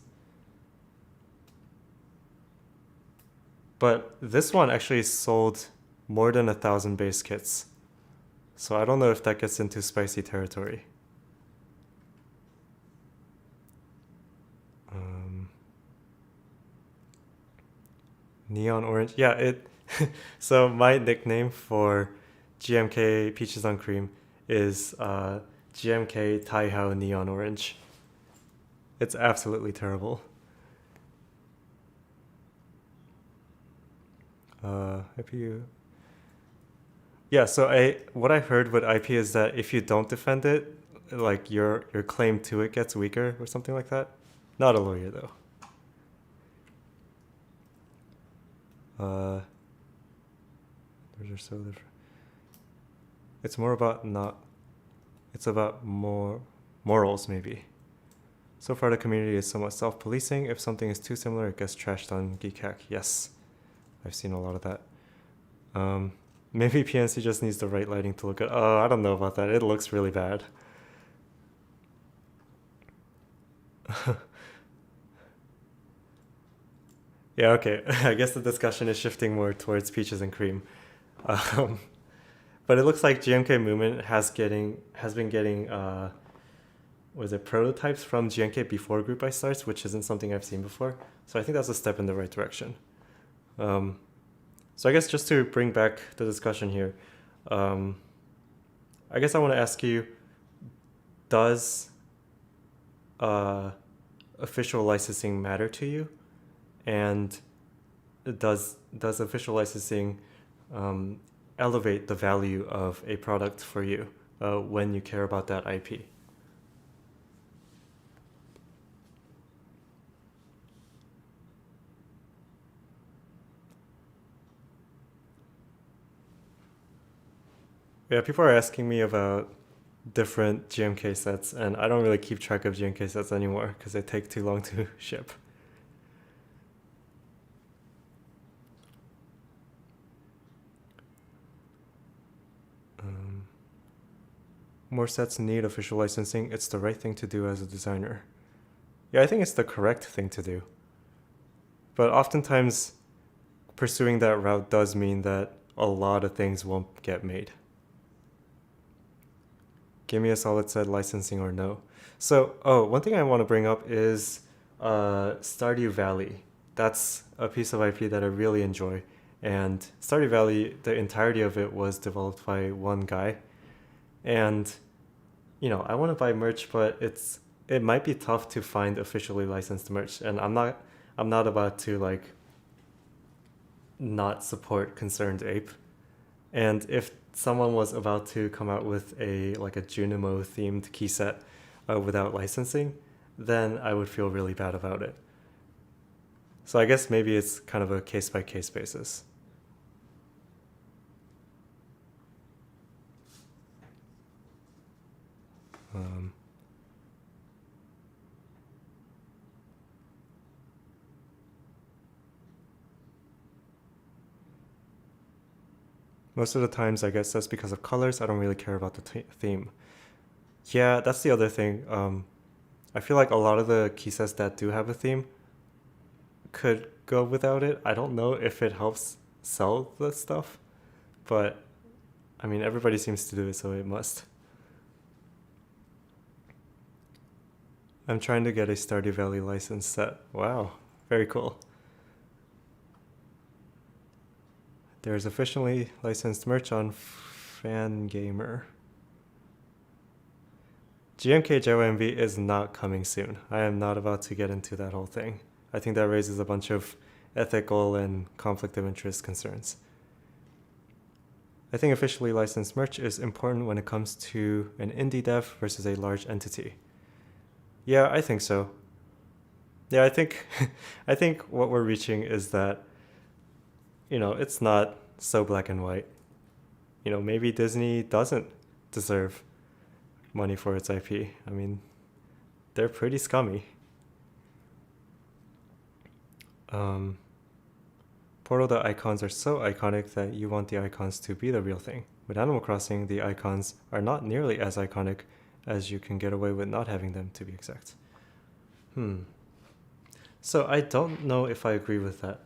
But this one actually sold more than 1,000 base kits. So I don't know if that gets into spicy territory. Neon orange. Yeah, it. So my nickname for GMK Peaches on Cream is GMK Taihao Neon Orange. It's absolutely terrible. IPU. Yeah, so what I heard with IP is that if you don't defend it, like your claim to it gets weaker or something like that. Not a lawyer though. Those are so different. It's more about it's about more morals maybe. So far the community is somewhat self-policing. If something is too similar, it gets trashed on Geekhack. Yes, I've seen a lot of that. Maybe PNC just needs the right lighting to look at. Oh, I don't know about that. It looks really bad. Yeah, okay. I guess the discussion is shifting more towards Peaches and Cream. But it looks like GMK Movement has been getting prototypes from GMK before Group Buy starts, which isn't something I've seen before. So I think that's a step in the right direction. So I guess just to bring back the discussion here, I guess I want to ask you, does official licensing matter to you? And does official licensing elevate the value of a product for you when you care about that IP? Yeah, people are asking me about different GMK sets, and I don't really keep track of GMK sets anymore because they take too long to ship. More sets need official licensing. It's the right thing to do as a designer. Yeah, I think it's the correct thing to do. But oftentimes, pursuing that route does mean that a lot of things won't get made. Give me a solid set, licensing or no. So, one thing I want to bring up is Stardew Valley. That's a piece of IP that I really enjoy. And Stardew Valley, the entirety of it was developed by one guy. And, I want to buy merch, but it might be tough to find officially licensed merch. And I'm not about to not support Concerned Ape. And if someone was about to come out with a Junimo themed key set without licensing, then I would feel really bad about it. So I guess maybe it's kind of a case by case basis. Most of the times, I guess that's because of colors. I don't really care about the theme. Yeah, that's the other thing. I feel like a lot of the key sets that do have a theme could go without it. I don't know if it helps sell the stuff, but I mean, everybody seems to do it, so it must. I'm trying to get a Stardew Valley license set. Wow, very cool. There's officially licensed merch on Fangamer. GMK JYMV is not coming soon. I am not about to get into that whole thing. I think that raises a bunch of ethical and conflict of interest concerns. I think officially licensed merch is important when it comes to an indie dev versus a large entity. Yeah, I think so. Yeah, I think I think what we're reaching is that, it's not so black and white. Maybe Disney doesn't deserve money for its IP. I mean, they're pretty scummy. Portal, the icons are so iconic that you want the icons to be the real thing. With Animal Crossing, the icons are not nearly as iconic as you can get away with not having them, to be exact. So I don't know if I agree with that.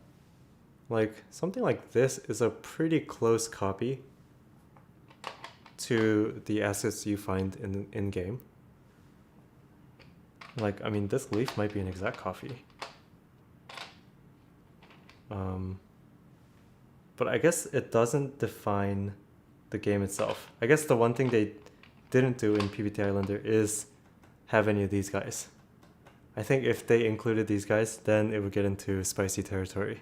Like, something like this is a pretty close copy to the assets you find in-game. Like, I mean, this leaf might be an exact copy. But I guess it doesn't define the game itself. I guess the one thing they didn't do in PBT Islander is have any of these guys. I think if they included these guys, then it would get into spicy territory.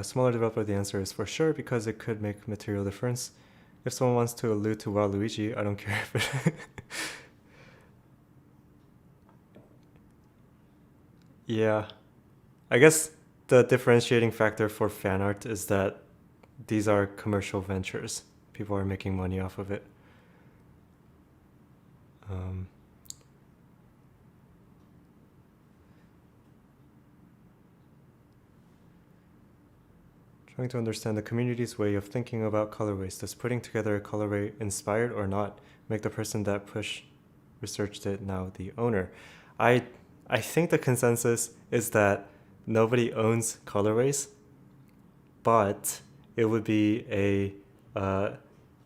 Smaller developer, the answer is for sure, because it could make material difference. If someone wants to allude to Waluigi, I don't care if it... Yeah. I guess the differentiating factor for fan art is that these are commercial ventures. People are making money off of it. Trying to understand the community's way of thinking about colorways. Does putting together a colorway inspired or not make the person that researched it now the owner? I think the consensus is that nobody owns colorways, but it would be a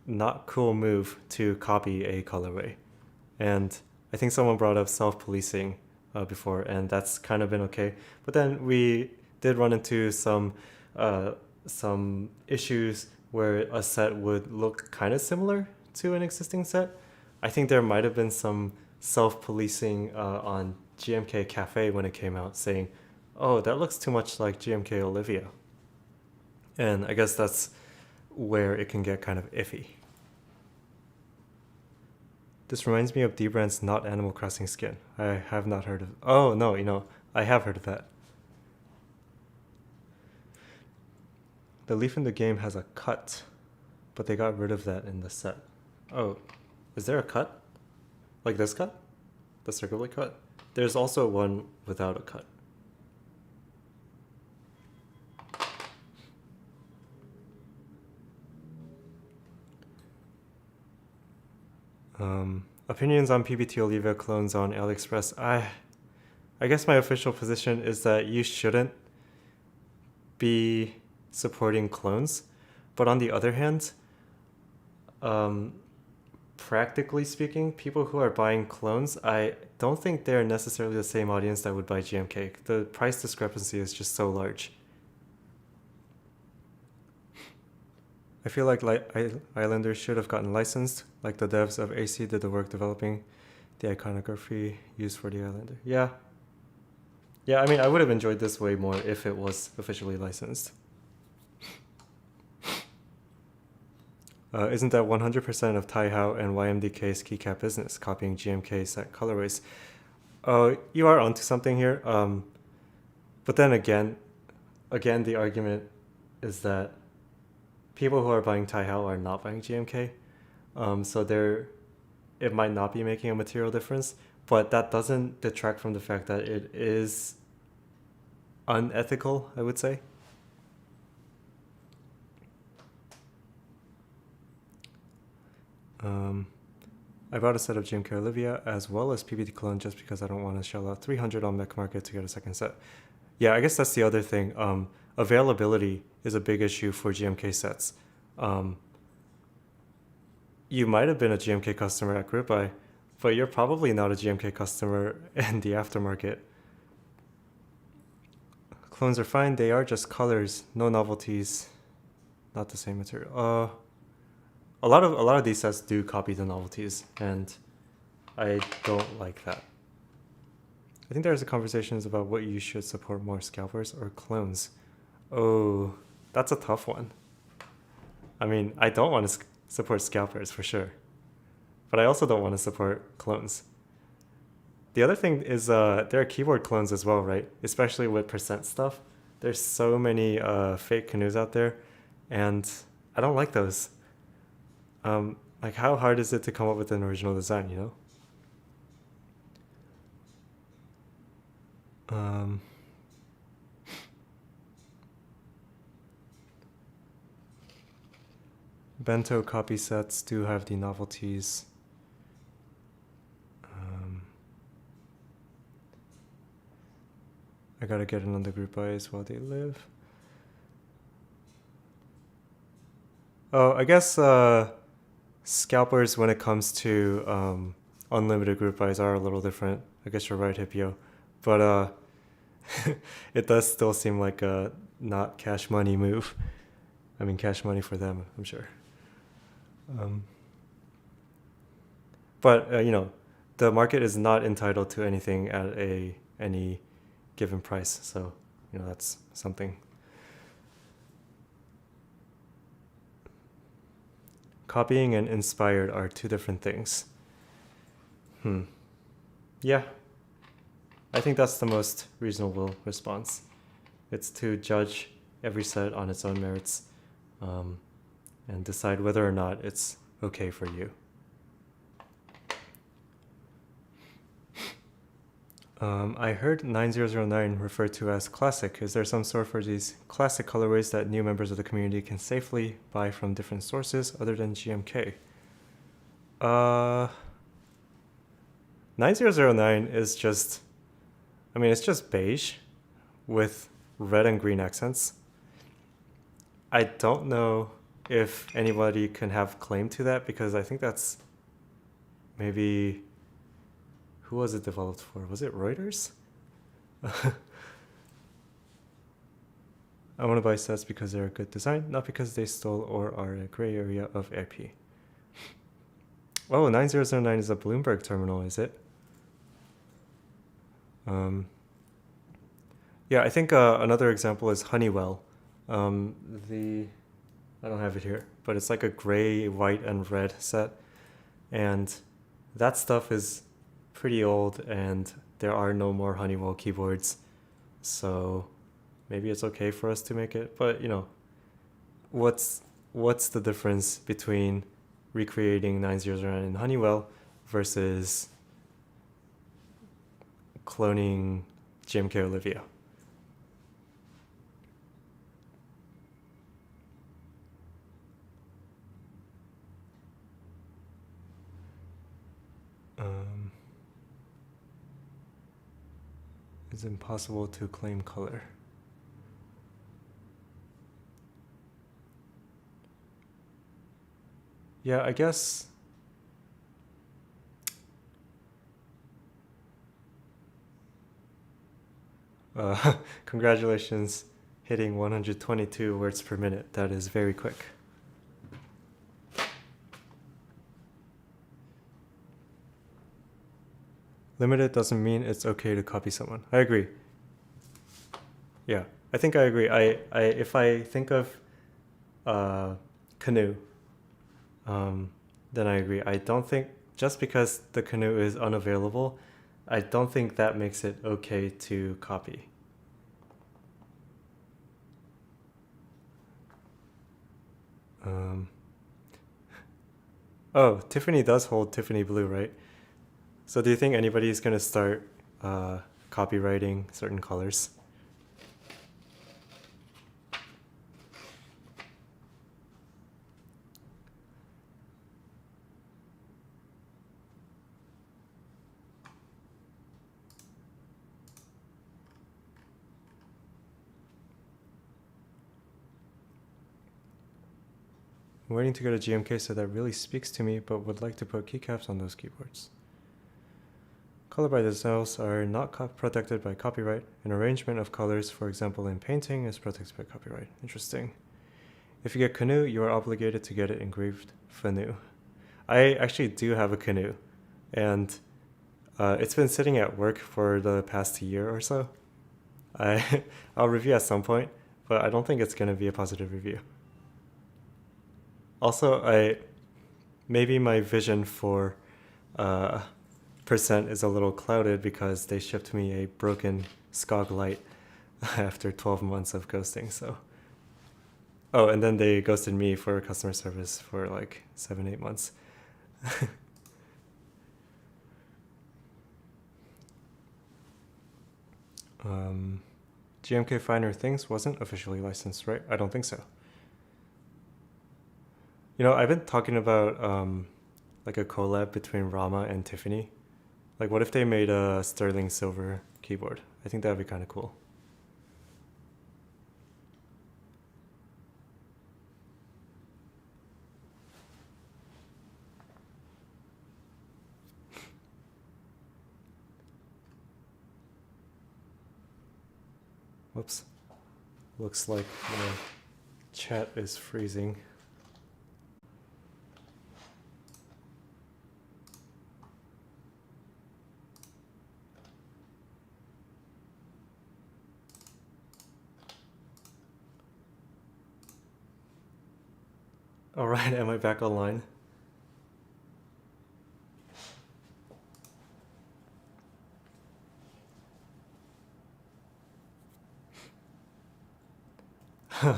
not cool move to copy a colorway. And I think someone brought up self-policing before, and that's kind of been okay. But then we did run into some issues where a set would look kind of similar to an existing set. I think there might have been some self-policing on GMK Cafe when it came out, saying, oh, that looks too much like GMK Olivia. And I guess that's where it can get kind of iffy. This reminds me of D-Brand's Not Animal Crossing skin. I have not heard of... Oh, no, I have heard of that. The leaf in the game has a cut, but they got rid of that in the set. Oh, is there a cut? Like this cut? The circular cut? There's also one without a cut. Opinions on PBT Olivia clones on AliExpress. I guess my official position is that you shouldn't be supporting clones. But on the other hand, practically speaking, people who are buying clones, I don't think they're necessarily the same audience that would buy GMK. The price discrepancy is just so large. I feel like Islanders should have gotten licensed, like the devs of AC did the work developing the iconography used for the Islander. Yeah, I mean, I would have enjoyed this way more if it was officially licensed. Isn't that 100% of Taihao and YMDK's keycap business, copying GMK set colorways? You are onto something here. But then again, the argument is that people who are buying Taihao are not buying GMK. So it might not be making a material difference, but that doesn't detract from the fact that it is unethical, I would say. I bought a set of GMK Olivia as well as PBT clone just because I don't want to shell out $300 on Mech Market to get a second set. Yeah, I guess that's the other thing. Availability is a big issue for GMK sets. You might have been a GMK customer at Group Buy, but you're probably not a GMK customer in the aftermarket. Clones are fine, they are just colors, no novelties. not the same material. A lot of these sets do copy the novelties, and I don't like that. I think there's a conversations about what you should support more, scalpers or clones. Oh, that's a tough one. I mean, I don't want to support scalpers for sure, but I also don't want to support clones. The other thing is there are keyboard clones as well, right? Especially with percent stuff. There's so many fake canoes out there, and I don't like those. Like, how hard is it to come up with an original design, you know? Bento copy sets do have the novelties. I gotta get another group buys while they live. Oh, I guess scalpers, when it comes to unlimited group buys, are a little different. I guess you're right, Hippio. But it does still seem like a not cash money move. I mean, cash money for them, I'm sure. But you know, the market is not entitled to anything at any given price. So, you know, that's something. Copying and inspired are two different things. Yeah. I think that's the most reasonable response. It's to judge every set on its own merits, and decide whether or not it's okay for you. I heard 9009 referred to as classic. Is there some sort for these classic colorways that new members of the community can safely buy from different sources other than GMK? 9009 is just, I mean, it's just beige with red and green accents. I don't know if anybody can have claim to that, because I think that's maybe, who was it developed for? Was it Reuters? I want to buy sets because they're a good design, not because they stole or are a gray area of IP. Oh, 9009 is a Bloomberg terminal, is it? Yeah, I think another example is Honeywell. I don't have it here, but it's like a gray, white, and red set. And that stuff is pretty old, and there are no more Honeywell keyboards. So maybe it's okay for us to make it. But, you know, what's the difference between recreating 9009 in Honeywell versus cloning GMK Olivia? It's impossible to claim color. Yeah, I guess congratulations, hitting 122 words per minute. That is very quick. Limited doesn't mean it's okay to copy someone. I agree. Yeah, I think I agree. If I think of canoe, then I agree. I don't think just because the canoe is unavailable, I don't think that makes it okay to copy. Oh, Tiffany does hold Tiffany Blue, right? So do you think anybody is going to start copywriting certain colors? I'm waiting to get a GMK set that really speaks to me, but would like to put keycaps on those keyboards. Color by themselves are not protected by copyright. An arrangement of colors, for example in painting, is protected by copyright. Interesting. If you get canoe, you are obligated to get it engraved Fanu. I actually do have a canoe, and it's been sitting at work for the past year or so. I'll review at some point, but I don't think it's going to be a positive review. Also, maybe my vision for percent is a little clouded because they shipped me a broken Skog light after 12 months of ghosting. So, oh, and then they ghosted me for customer service for like 7-8 months. GMK Finer Things wasn't officially licensed, right? I don't think so. You know, I've been talking about like a collab between Rama and Tiffany. Like, what if they made a sterling silver keyboard? I think that would be kind of cool. Whoops. Looks like my chat is freezing. All right, am I back online?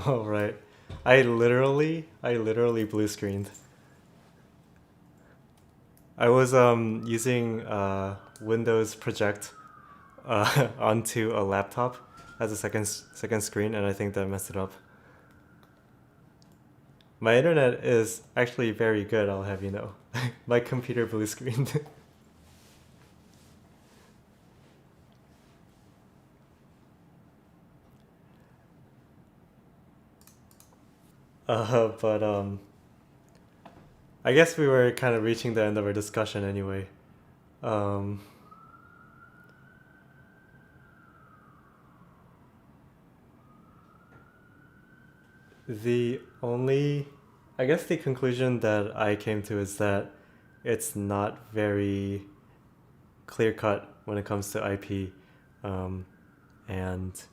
All right. I literally blue screened. I was using Windows Project onto a laptop as a second screen, and I think that messed it up. My internet is actually very good, I'll have you know. My computer blue screened. But I guess we were kind of reaching the end of our discussion anyway. I guess the conclusion that I came to is that it's not very clear cut when it comes to IP and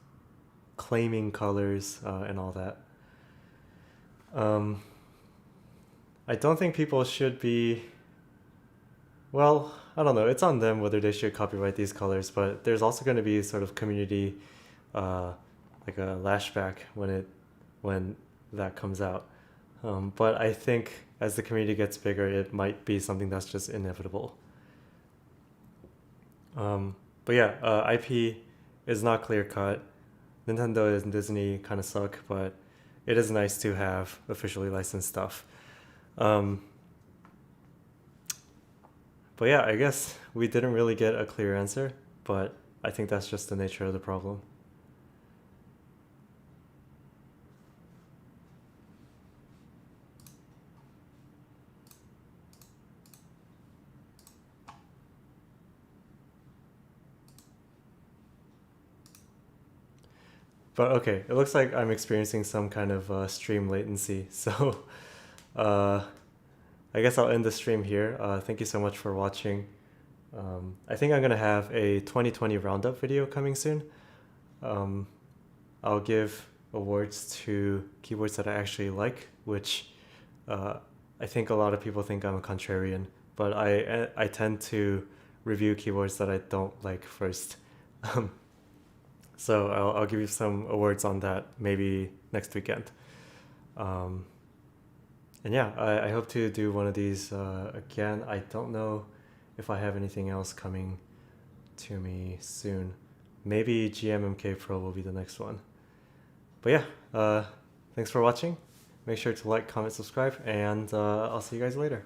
claiming colors and all that. I don't think people should be. Well, I don't know. It's on them whether they should copyright these colors, but there's also going to be sort of community, like a lashback when that comes out. But I think as the community gets bigger, it might be something that's just inevitable. But yeah, IP is not clear cut. Nintendo and Disney kind of suck, but it is nice to have officially licensed stuff. But yeah, I guess we didn't really get a clear answer, but I think that's just the nature of the problem. But okay, it looks like I'm experiencing some kind of stream latency, so I guess I'll end the stream here. Thank you so much for watching. I think I'm gonna have a 2020 roundup video coming soon. I'll give awards to keyboards that I actually like, which I think a lot of people think I'm a contrarian, but I tend to review keyboards that I don't like first. So I'll give you some awards on that maybe next weekend. And yeah, I hope to do one of these again. I don't know if I have anything else coming to me soon. Maybe GMMK Pro will be the next one. But yeah, thanks for watching. Make sure to like, comment, subscribe, and I'll see you guys later.